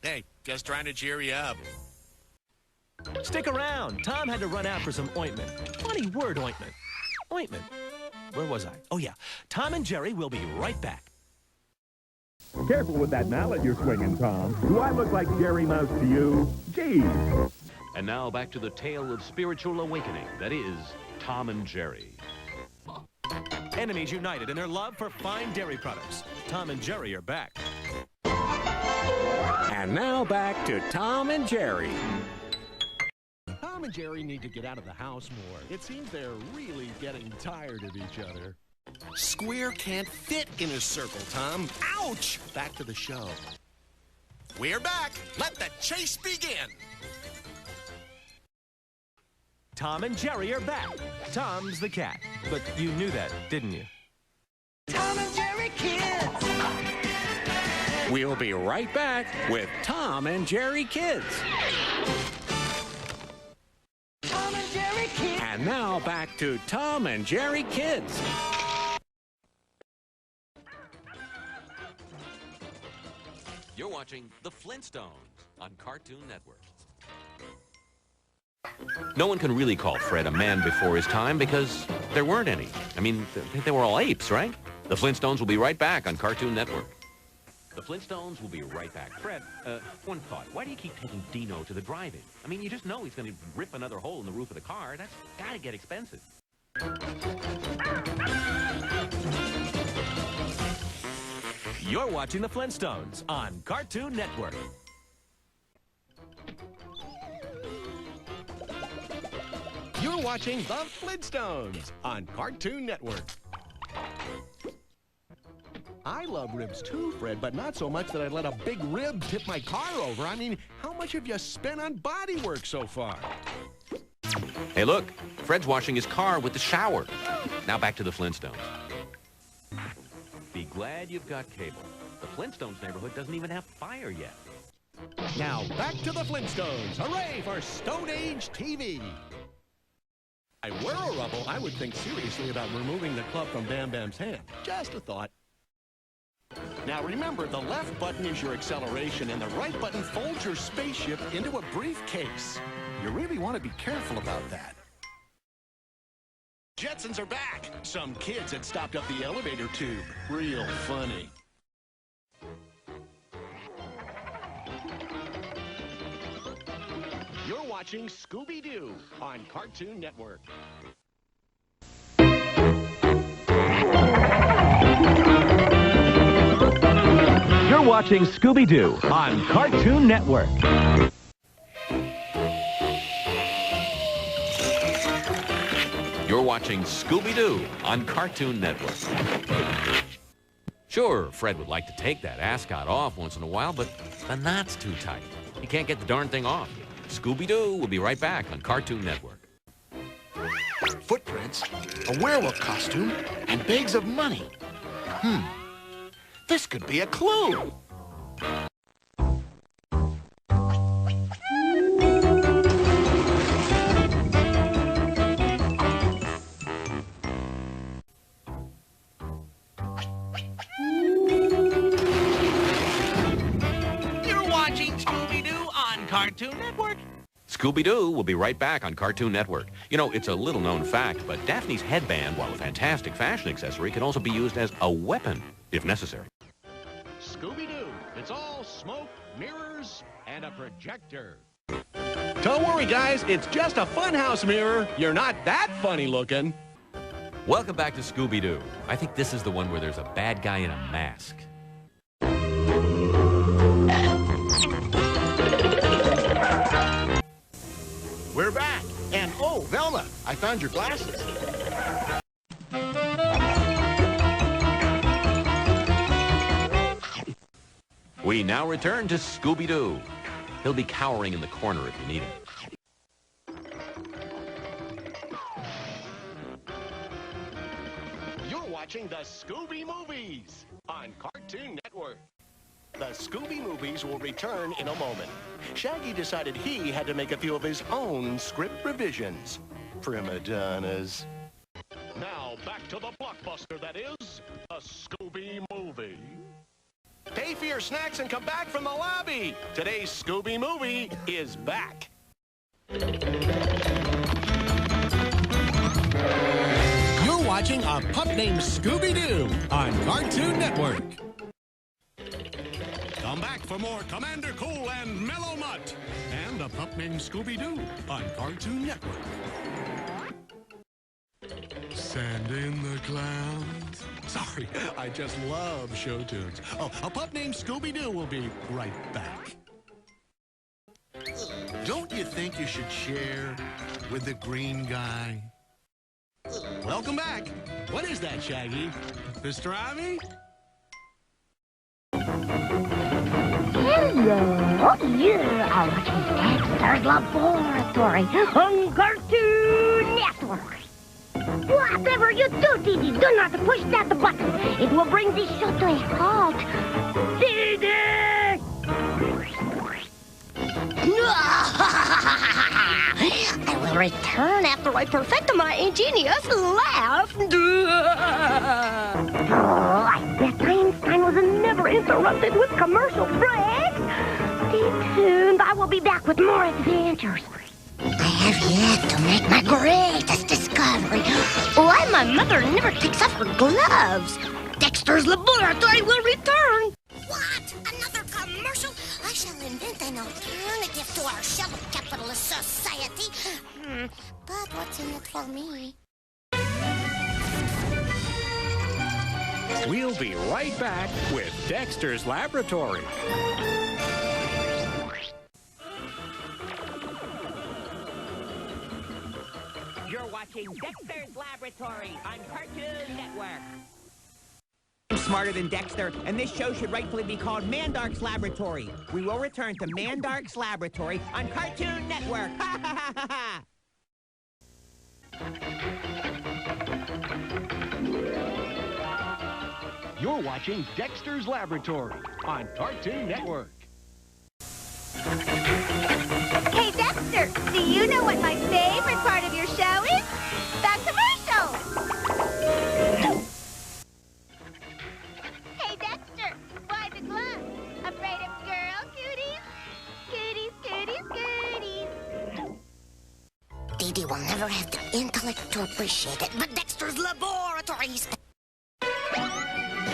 Hey, just trying to cheer you up. Stick around. Tom had to run out for some ointment. Funny word, ointment. Ointment. Where was I? Oh, yeah. Tom and Jerry will be right back. Careful with that mallet you're swinging, Tom. Do I look like Jerry Mouse to you? Jeez. And now back to the tale of spiritual awakening that is Tom and Jerry. Enemies united in their love for fine dairy products. Tom and Jerry are back. And now back to Tom and Jerry. Tom and Jerry need to get out of the house more. It seems they're really getting tired of each other. Square can't fit in a circle, Tom. Ouch! Back to the show. We're back. Let the chase begin. Tom and Jerry are back. Tom's the cat. But you knew that, didn't you? Tom and Jerry Kids! We'll be right back with Tom and Jerry Kids. Tom and Jerry Kids! And now back to Tom and Jerry Kids. You're watching The Flintstones on Cartoon Network. No one can really call Fred a man before his time because there weren't any. I mean, they were all apes, right? The Flintstones will be right back on Cartoon Network. The Flintstones will be right back. Fred, one thought. Why do you keep taking Dino to the drive-in? I mean, you just know he's going to rip another hole in the roof of the car. That's got to get expensive. You're watching the Flintstones on Cartoon Network. You're watching the Flintstones on Cartoon Network. I love ribs too, Fred, but not so much that I'd let a big rib tip my car over. I mean, how much have you spent on body work so far? Hey, look, Fred's washing his car with the shower. Now back to the Flintstones. Be glad you've got cable. The Flintstones neighborhood doesn't even have fire yet. Now back to the Flintstones. Hooray for Stone Age TV. If I were a Rubble, I would think seriously about removing the club from Bam Bam's hand. Just a thought. Now remember, the left button is your acceleration and the right button folds your spaceship into a briefcase. You really want to be careful about that. Jetsons are back. Some kids had stopped up the elevator tube. Real funny. You're watching Scooby-Doo on Cartoon Network. You're watching Scooby-Doo on Cartoon Network. You're watching Scooby-Doo on Cartoon Network. Sure, Fred would like to take that ascot off once in a while, but the knot's too tight. He can't get the darn thing off. Scooby-Doo will be right back on Cartoon Network. Footprints, a werewolf costume, and bags of money. This could be a clue. You're watching Scooby-Doo on Cartoon Network. Scooby-Doo will be right back on Cartoon Network. You know, it's a little-known fact, but Daphne's headband, while a fantastic fashion accessory, can also be used as a weapon, if necessary. Scooby-Doo, it's all smoke, mirrors, and a projector. Don't worry, guys, it's just a funhouse mirror. You're not that funny looking. Welcome back to Scooby-Doo. I think this is the one where there's a bad guy in a mask. We're back. And, oh, Velma, I found your glasses. We now return to Scooby-Doo. He'll be cowering in the corner if you need him. You're watching the Scooby Movies on Cartoon Network. The Scooby Movies will return in a moment. Shaggy decided he had to make a few of his own script revisions. Prima donnas. Now back to the blockbuster that is a Scooby Movie. Pay for your snacks and come back from the lobby. Today's Scooby Movie is back. You're watching A Pup Named Scooby-Doo on Cartoon Network. Come back for more Commander Cool and Mellow Mutt and A Pup Named Scooby-Doo on Cartoon Network. Sand in the clouds. Sorry, I just love show tunes. Oh, A Pup Named Scooby-Doo will be right back. Don't you think you should share with the green guy? Welcome back. What is that, Shaggy? Pastrami? Hello. You are watching Dexter's Laboratory on Cartoon Network. Whatever you do, Didi, do not push that button. It will bring this show to a halt. Didi! I will return after I perfect my ingenious laugh. Oh, I bet Einstein was never interrupted with commercial breaks. Stay tuned. I will be back with more adventures. I have I've yet to make my greatest discovery. Why my mother never takes off her gloves. Dexter's laboratory will return. What? Another commercial? I shall invent an alternative to our shell of capitalist society. But what's in it for me? We'll be right back with Dexter's Laboratory. You're watching Dexter's Laboratory on Cartoon Network. I'm smarter than Dexter, and this show should rightfully be called Mandark's Laboratory. We will return to Mandark's Laboratory on Cartoon Network. Ha ha ha ha ha! You're watching Dexter's Laboratory on Cartoon Network. Hey, Dexter, do you know what my favorite part of your show is? The commercial! Hey, Dexter, why the glove? Afraid of girl cooties? Cooties, cooties, cooties. Dee Dee will never have the intellect to appreciate it, but Dexter's Laboratories.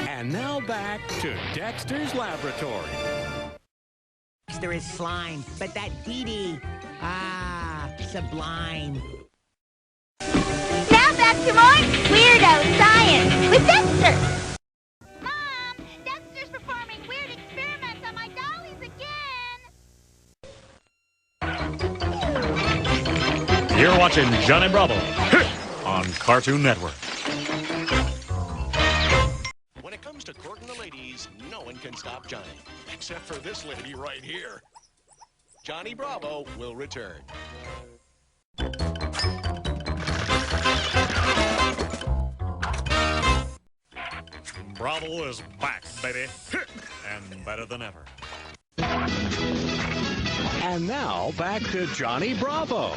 And now back to Dexter's Laboratory. Dexter is slime, but that Dee Dee, sublime. Now back to more Weirdo Science with Dexter. Mom, Dexter's performing weird experiments on my dollies again. You're watching Johnny Bravo on Cartoon Network. When it comes to courting the ladies, no one can stop Johnny, except for this lady right here. Johnny Bravo will return. Bravo is back, baby, and better than ever. And now back to Johnny Bravo.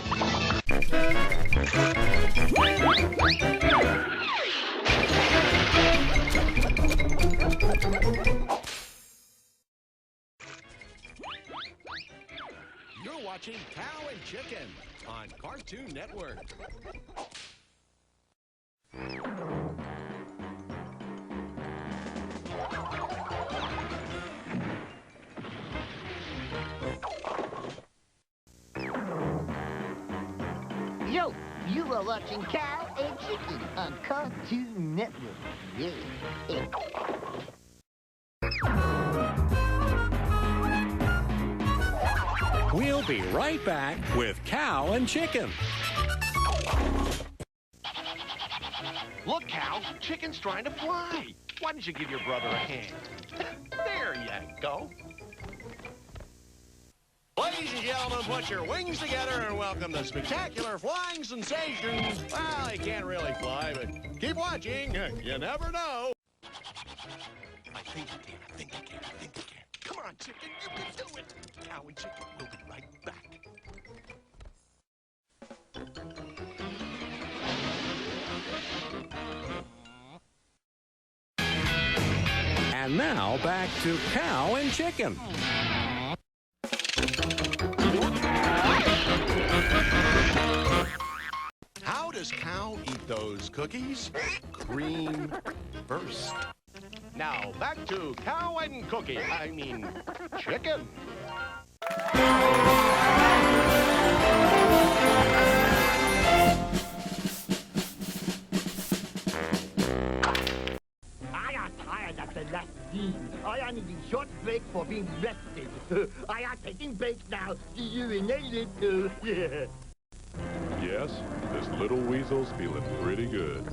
You're watching Cow and Chicken on Cartoon Network. Yo, you are watching Cow and Chicken on Cartoon Network. Yeah. We'll be right back with Cow and Chicken. Look, Cow, Chicken's trying to fly. Why don't you give your brother a hand? There you go. Ladies and gentlemen, put your wings together and welcome the spectacular flying sensation. Well, he can't really fly, but keep watching. You never know. I think you can, I think you can, I think you can. Come on, Chicken, you can do it. Cow and Chicken will be right back. And now back to Cow and Chicken. How does Cow eat those cookies? Cream first. Now, back to Cow and Chicken. I am tired of the last scene. I am needing short break for being rested. I am taking breaks now. See you in a little. Yes, this little weasel's feeling pretty good.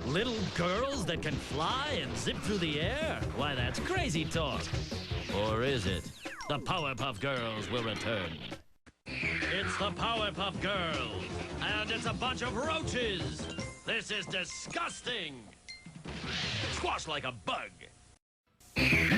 Little girls that can fly and zip through the air? Why, that's crazy talk. Or is it? The Powerpuff Girls will return. It's the Powerpuff Girls, and it's a bunch of roaches. This is disgusting. Squash like a bug.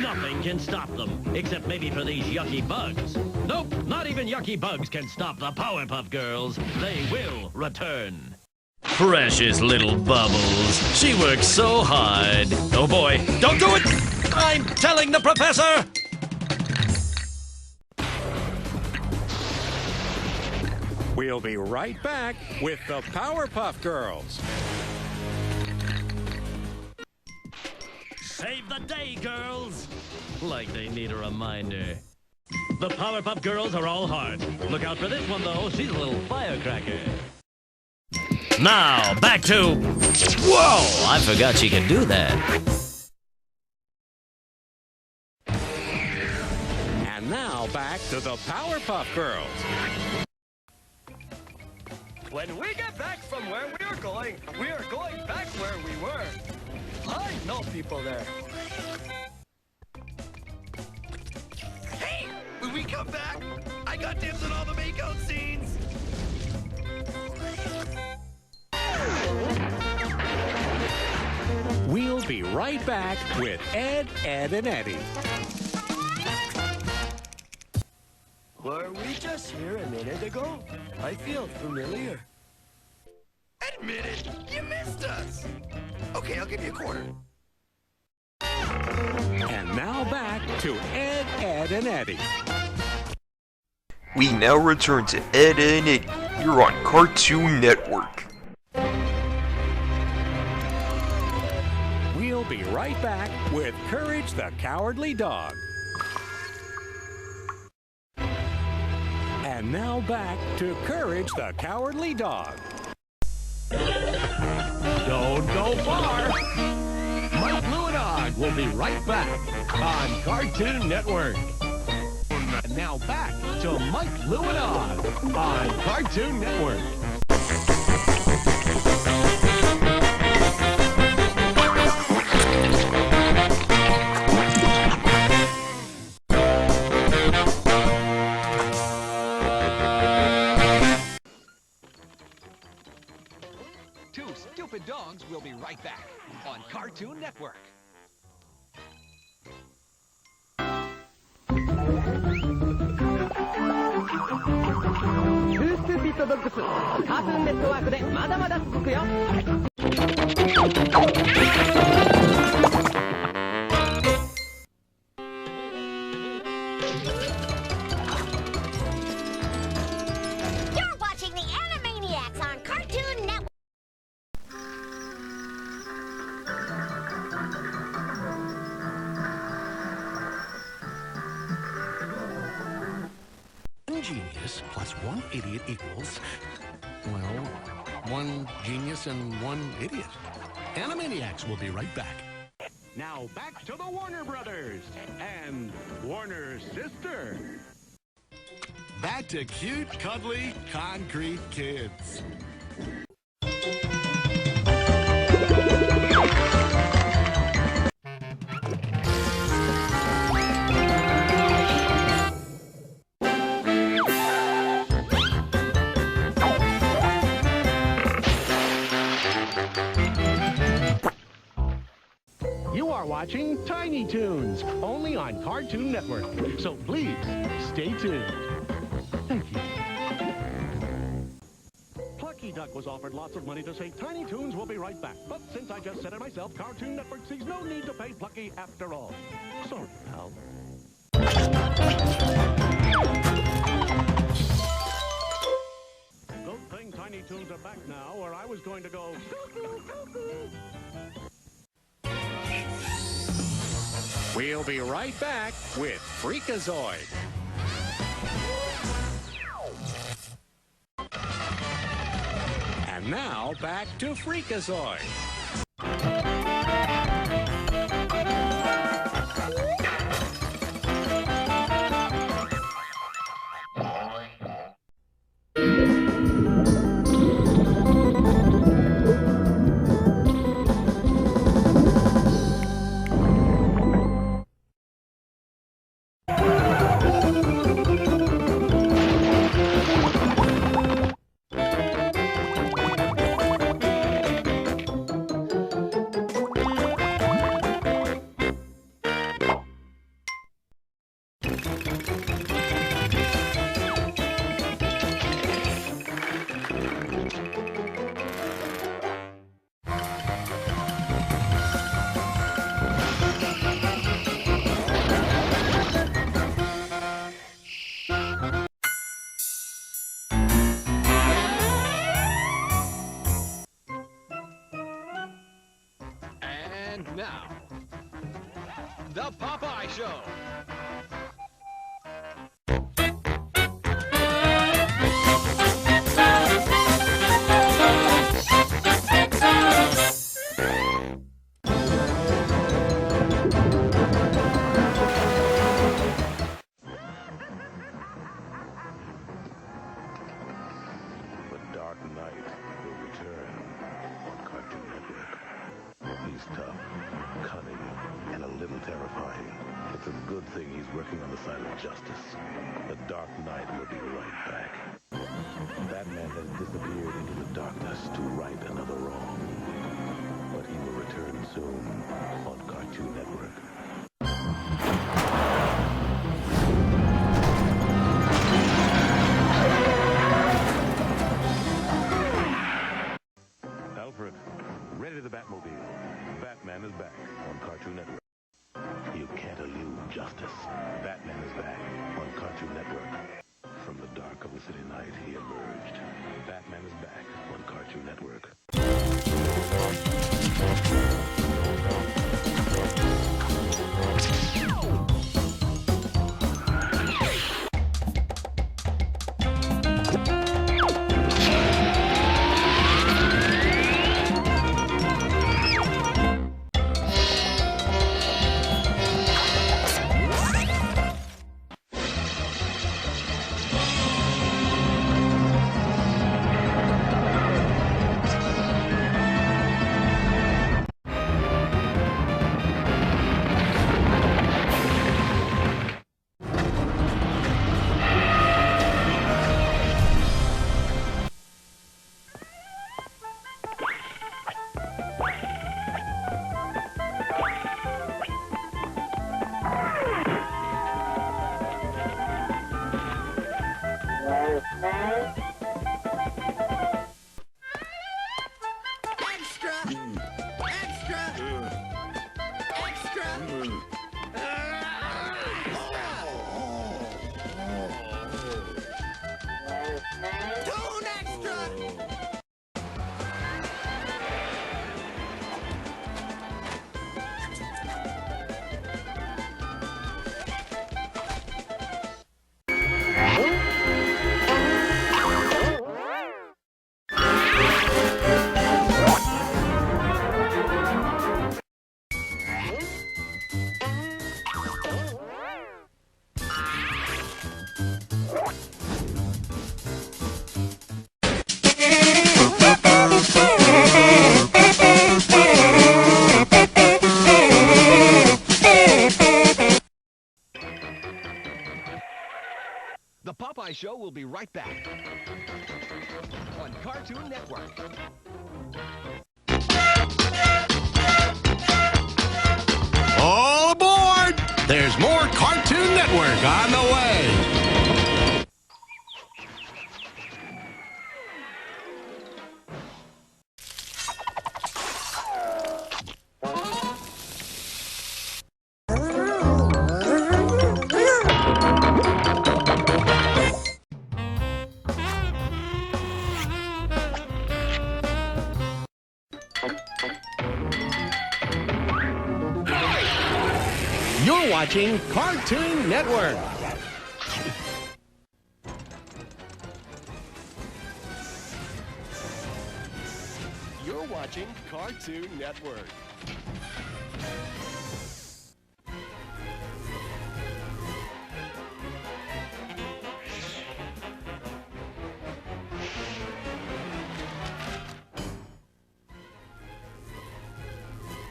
Nothing can stop them, except maybe for these yucky bugs. Nope, not even yucky bugs can stop the Powerpuff Girls. They will return. Precious little Bubbles. She works so hard. Oh boy, don't do it! I'm telling the professor! We'll be right back with the Powerpuff Girls. Save the day, girls! Like they need a reminder. The Powerpuff Girls are all hard. Look out for this one, though. She's a little firecracker. Now, back to... Whoa! I forgot she could do that. And now back to the Powerpuff Girls. When we get back from where we are going back where we were. I know people there. Hey, when we come back, I got dibs on all the makeout scenes. We'll be right back with Ed, Ed, and Eddie. Were we just here a minute ago? I feel familiar. Admit it, you missed us. Okay, I'll give you a quarter. And now back to Ed, Ed, and Eddie. We now return to Ed, and Eddie. You're on Cartoon Network. We'll be right back with Courage the Cowardly Dog. And now back to Courage the Cowardly Dog. Don't go far. Mike Lewandowski will be right back on Cartoon Network. And now back to Mike Lewandowski on Cartoon Network. Two Stupid Dogs will be right back on Cartoon Network. Two Stupid Dogs カートゥーンネットワークでまだまだ続くよ。You're watching the Animaniacs on Cartoon Network. One genius plus one idiot equals, well, one genius and one idiot. Animaniacs will be right back. Now back to the Warner Brothers and Warner's sister. Back to cute, cuddly, concrete kids. You are watching Tiny Toons, only on Cartoon Network. So please, stay tuned. Thank you. Plucky Duck was offered lots of money to say Tiny Toons will be right back. But since I just said it myself, Cartoon Network sees no need to pay Plucky after all. Sorry, pal. Good thing Tiny Toons are back now, or I was going to go cuckoo, cuckoo. We'll be right back with Freakazoid. And now back to Freakazoid. Now, the Popeye Show. The Dark Knight will return on Cartoon Network. He's tough, cunning, and a little terrifying. It's a good thing he's working on the side of justice. The Dark Knight will be right back. Batman has disappeared into the darkness to right another wrong. But he will return soon on Cartoon Network. Alfred, ready the Batmobile. Batman is back on Cartoon Network. You can't elude justice. Batman is back on Cartoon Network. From the dark of the city night, he emerged. Batman is back on Cartoon Network. The Popeye Show will be right back on Cartoon Network. All aboard! There's more Cartoon Network on the way. You're watching Cartoon Network. You're watching Cartoon Network.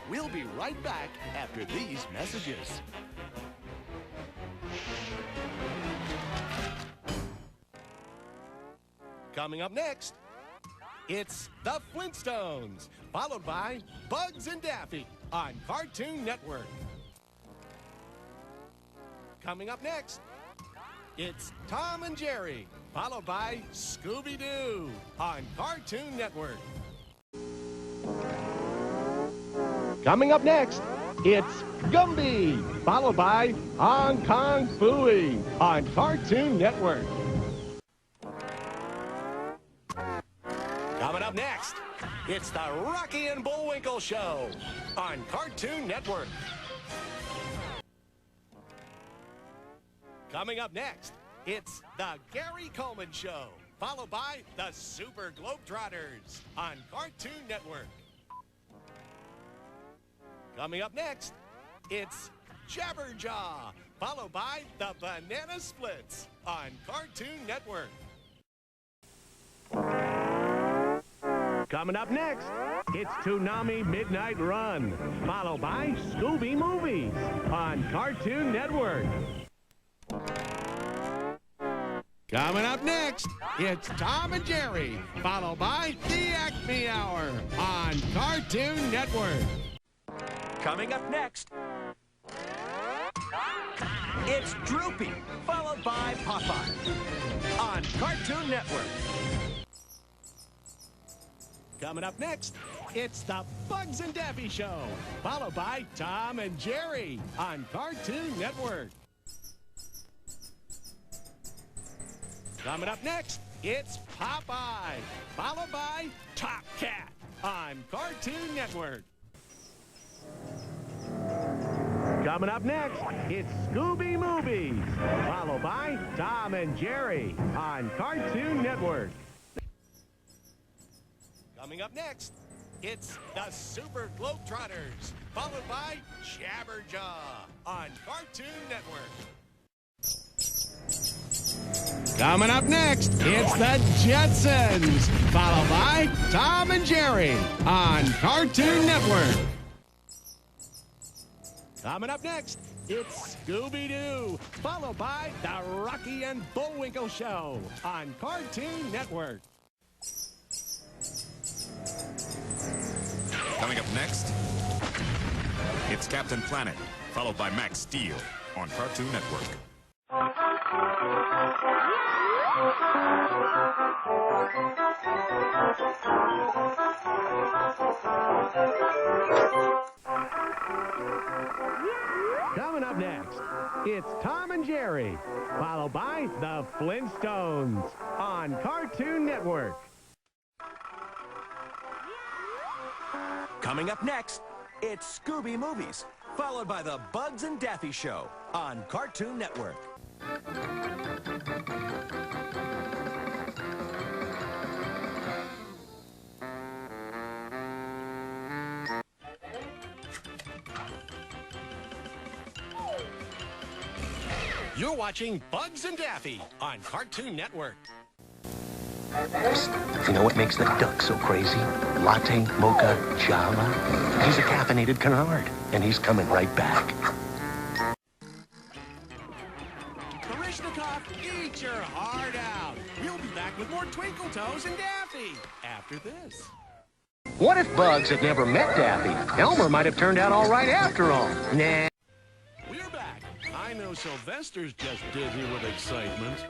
We'll be right back after these messages. Coming up next, it's The Flintstones, followed by Bugs and Daffy on Cartoon Network. Coming up next, it's Tom and Jerry, followed by Scooby-Doo on Cartoon Network. Coming up next, it's Gumby, followed by Hong Kong Phooey on Cartoon Network. Coming up next, it's the Rocky and Bullwinkle Show on Cartoon Network. Coming up next, it's the Gary Coleman Show, followed by the Super Globetrotters on Cartoon Network. Coming up next, it's Jabberjaw, followed by the Banana Splits on Cartoon Network. Coming up next, it's Toonami Midnight Run, followed by Scooby Movies on Cartoon Network. Coming up next, it's Tom and Jerry, followed by the Acme Hour on Cartoon Network. Coming up next, it's Droopy, followed by Popeye on Cartoon Network. Coming up next, it's the Bugs and Daffy Show, followed by Tom and Jerry on Cartoon Network. Coming up next, it's Popeye, followed by Top Cat on Cartoon Network. Coming up next, it's Scooby Movies, followed by Tom and Jerry on Cartoon Network. Coming up next, it's the Super Globetrotters, followed by Jabberjaw on Cartoon Network. Coming up next, it's the Jetsons, followed by Tom and Jerry on Cartoon Network. Coming up next, it's Scooby-Doo, followed by the Rocky and Bullwinkle Show on Cartoon Network. Coming up next, it's Captain Planet, followed by Max Steel on Cartoon Network. Coming up next, it's Tom and Jerry, followed by the Flintstones on Cartoon Network. Coming up next, it's Scooby Movies, followed by the Bugs and Daffy Show on Cartoon Network. You're watching Bugs and Daffy on Cartoon Network. You know what makes the duck so crazy? Latte, mocha, java. He's a caffeinated canard, and he's coming right back. Barishnikov, eat your heart out. We'll be back with more Twinkle Toes and Daffy after this. What if Bugs had never met Daffy? Elmer might have turned out all right after all. Nah. We're back. I know Sylvester's just dizzy with excitement.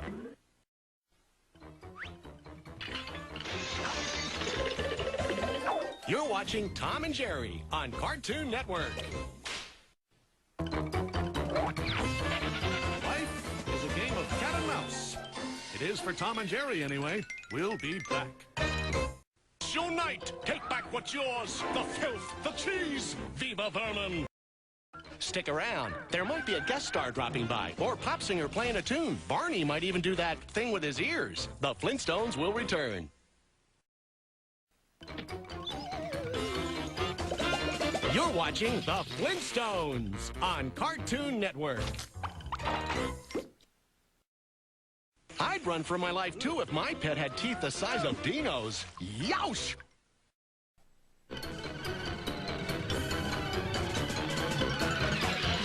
You're watching Tom and Jerry on Cartoon Network. Life is a game of cat and mouse. It is for Tom and Jerry, anyway. We'll be back. It's your night. Take back what's yours. The filth, the cheese. Viva Vermin. Stick around. There might be a guest star dropping by, or pop singer playing a tune. Barney might even do that thing with his ears. The Flintstones will return. You're watching The Flintstones on Cartoon Network. I'd run for my life, too, if my pet had teeth the size of Dino's. Youch!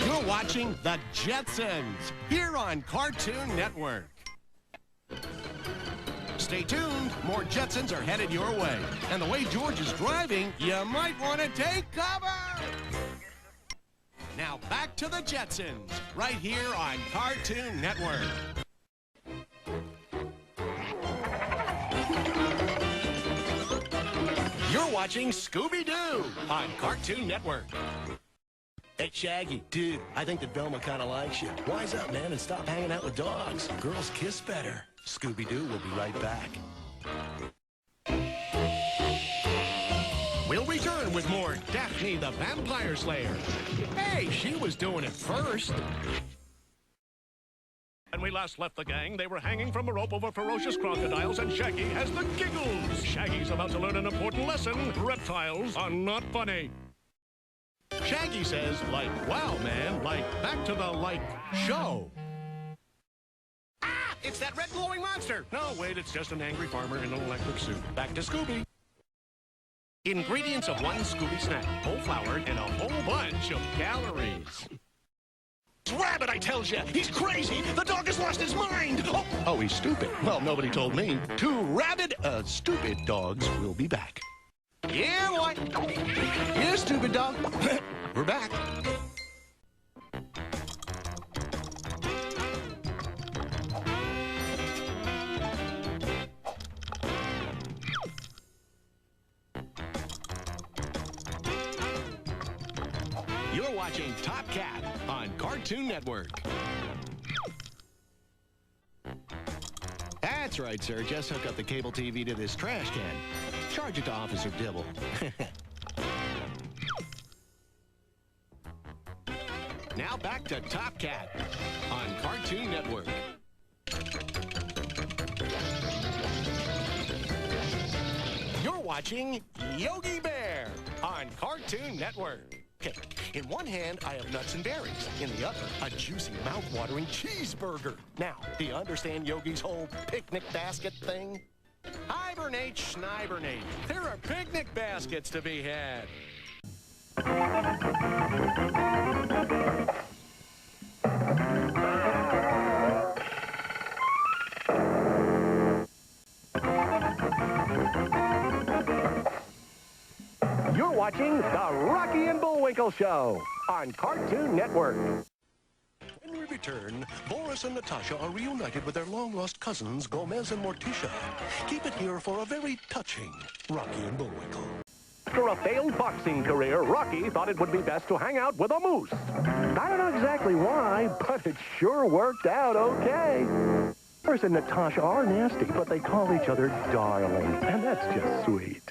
You're watching The Jetsons here on Cartoon Network. Stay tuned. More Jetsons are headed your way. And the way George is driving, you might want to take cover. Now back to the Jetsons, right here on Cartoon Network. You're watching Scooby-Doo on Cartoon Network. Hey, Shaggy, dude, I think that Velma kind of likes you. Wise up, man, and stop hanging out with dogs. Girls kiss better. Scooby-Doo will be right back. We'll return with more Daphne the Vampire Slayer. Hey, she was doing it first. When we last left the gang, they were hanging from a rope over ferocious crocodiles, and Shaggy has the giggles. Shaggy's about to learn an important lesson. Reptiles are not funny. Shaggy says, like, wow, man, like, back to the, show. Ah, it's that red glowing monster. No, wait, it's just an angry farmer in an electric suit. Back to Scooby. Ingredients of one Scooby snack, whole flour, and a whole bunch of calories. Rabbit, I tells you! He's crazy! The dog has lost his mind! Oh, he's stupid. Well, nobody told me. 2 rabid, stupid dogs will be back. Yeah, boy. Yeah, stupid dog. We're back. You're watching Top Cat on Cartoon Network. That's right, sir. Just hook up the cable TV to this trash can. Charge it to Officer Dibble. Now back to Top Cat on Cartoon Network. You're watching Yogi Bear on Cartoon Network. Okay, in one hand, I have nuts and berries. In the other, a juicy, mouth-watering cheeseburger. Now, do you understand Yogi's whole picnic basket thing? Hibernate, schnibernate. There are picnic baskets to be had. You're watching The Rocky and Bullwinkle Show on Cartoon Network. When we return, Boris and Natasha are reunited with their long-lost cousins, Gomez and Morticia. Keep it here for a very touching Rocky and Bullwinkle. After a failed boxing career, Rocky thought it would be best to hang out with a moose. I don't know exactly why, but it sure worked out okay. Boris and Natasha are nasty, but they call each other darling, and that's just sweet.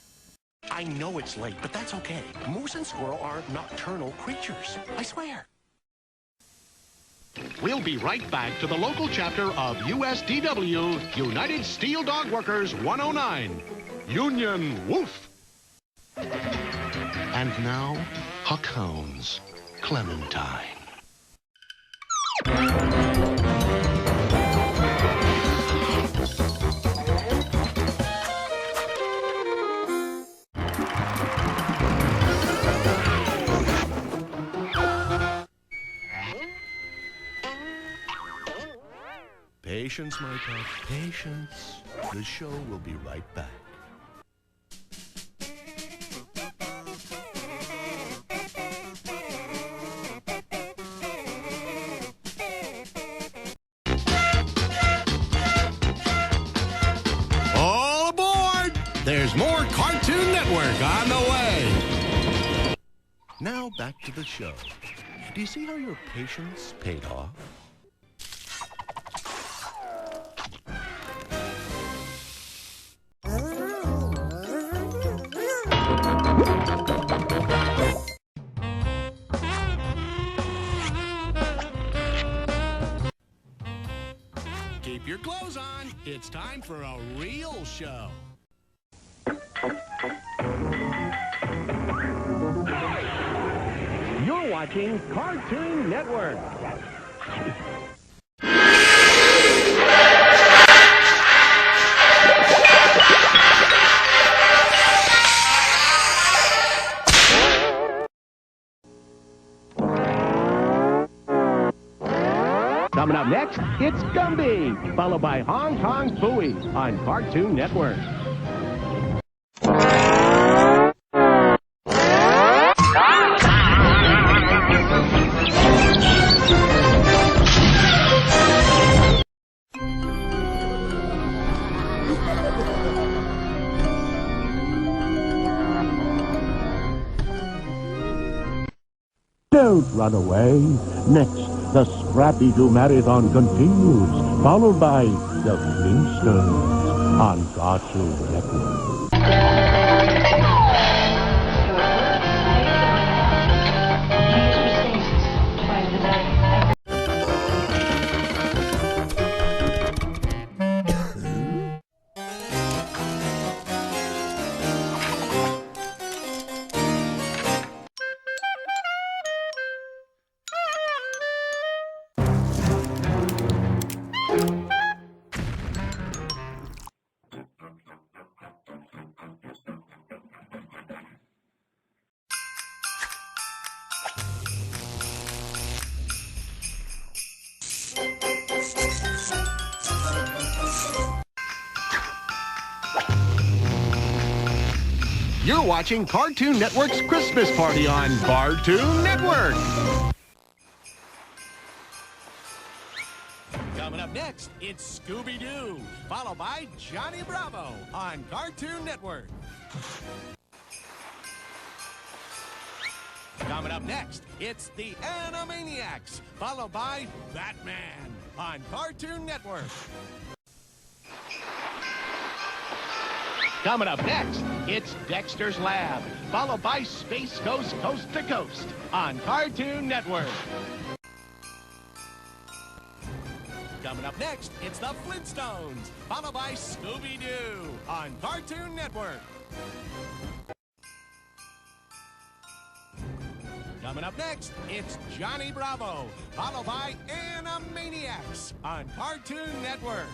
I know it's late, but that's okay. Moose and squirrel are nocturnal creatures. I swear. We'll be right back to the local chapter of USDW, United Steel Dog Workers 109. Union Woof. And now, Huckhounds, Clementine. Patience, my pet, patience. The show will be right back. All aboard! There's more Cartoon Network on the way. Now back to the show. Do you see how your patience paid off? Keep your clothes on. It's time for a real show. You're watching Cartoon Network. Coming up next, it's Gumby, followed by Hong Kong Phooey on Cartoon Network. Don't run away. Next, the Scrappy-Doo Marathon continues, followed by the Flintstones on Cartoon Network. You're watching Cartoon Network's Christmas Party on Cartoon Network. Coming up next, it's Scooby-Doo, followed by Johnny Bravo on Cartoon Network. Coming up next, it's the Animaniacs, followed by Batman on Cartoon Network. Coming up next, it's Dexter's Lab, followed by Space Ghost Coast to Coast on Cartoon Network. Coming up next, it's the Flintstones, followed by Scooby-Doo on Cartoon Network. Coming up next, it's Johnny Bravo, followed by Animaniacs on Cartoon Network.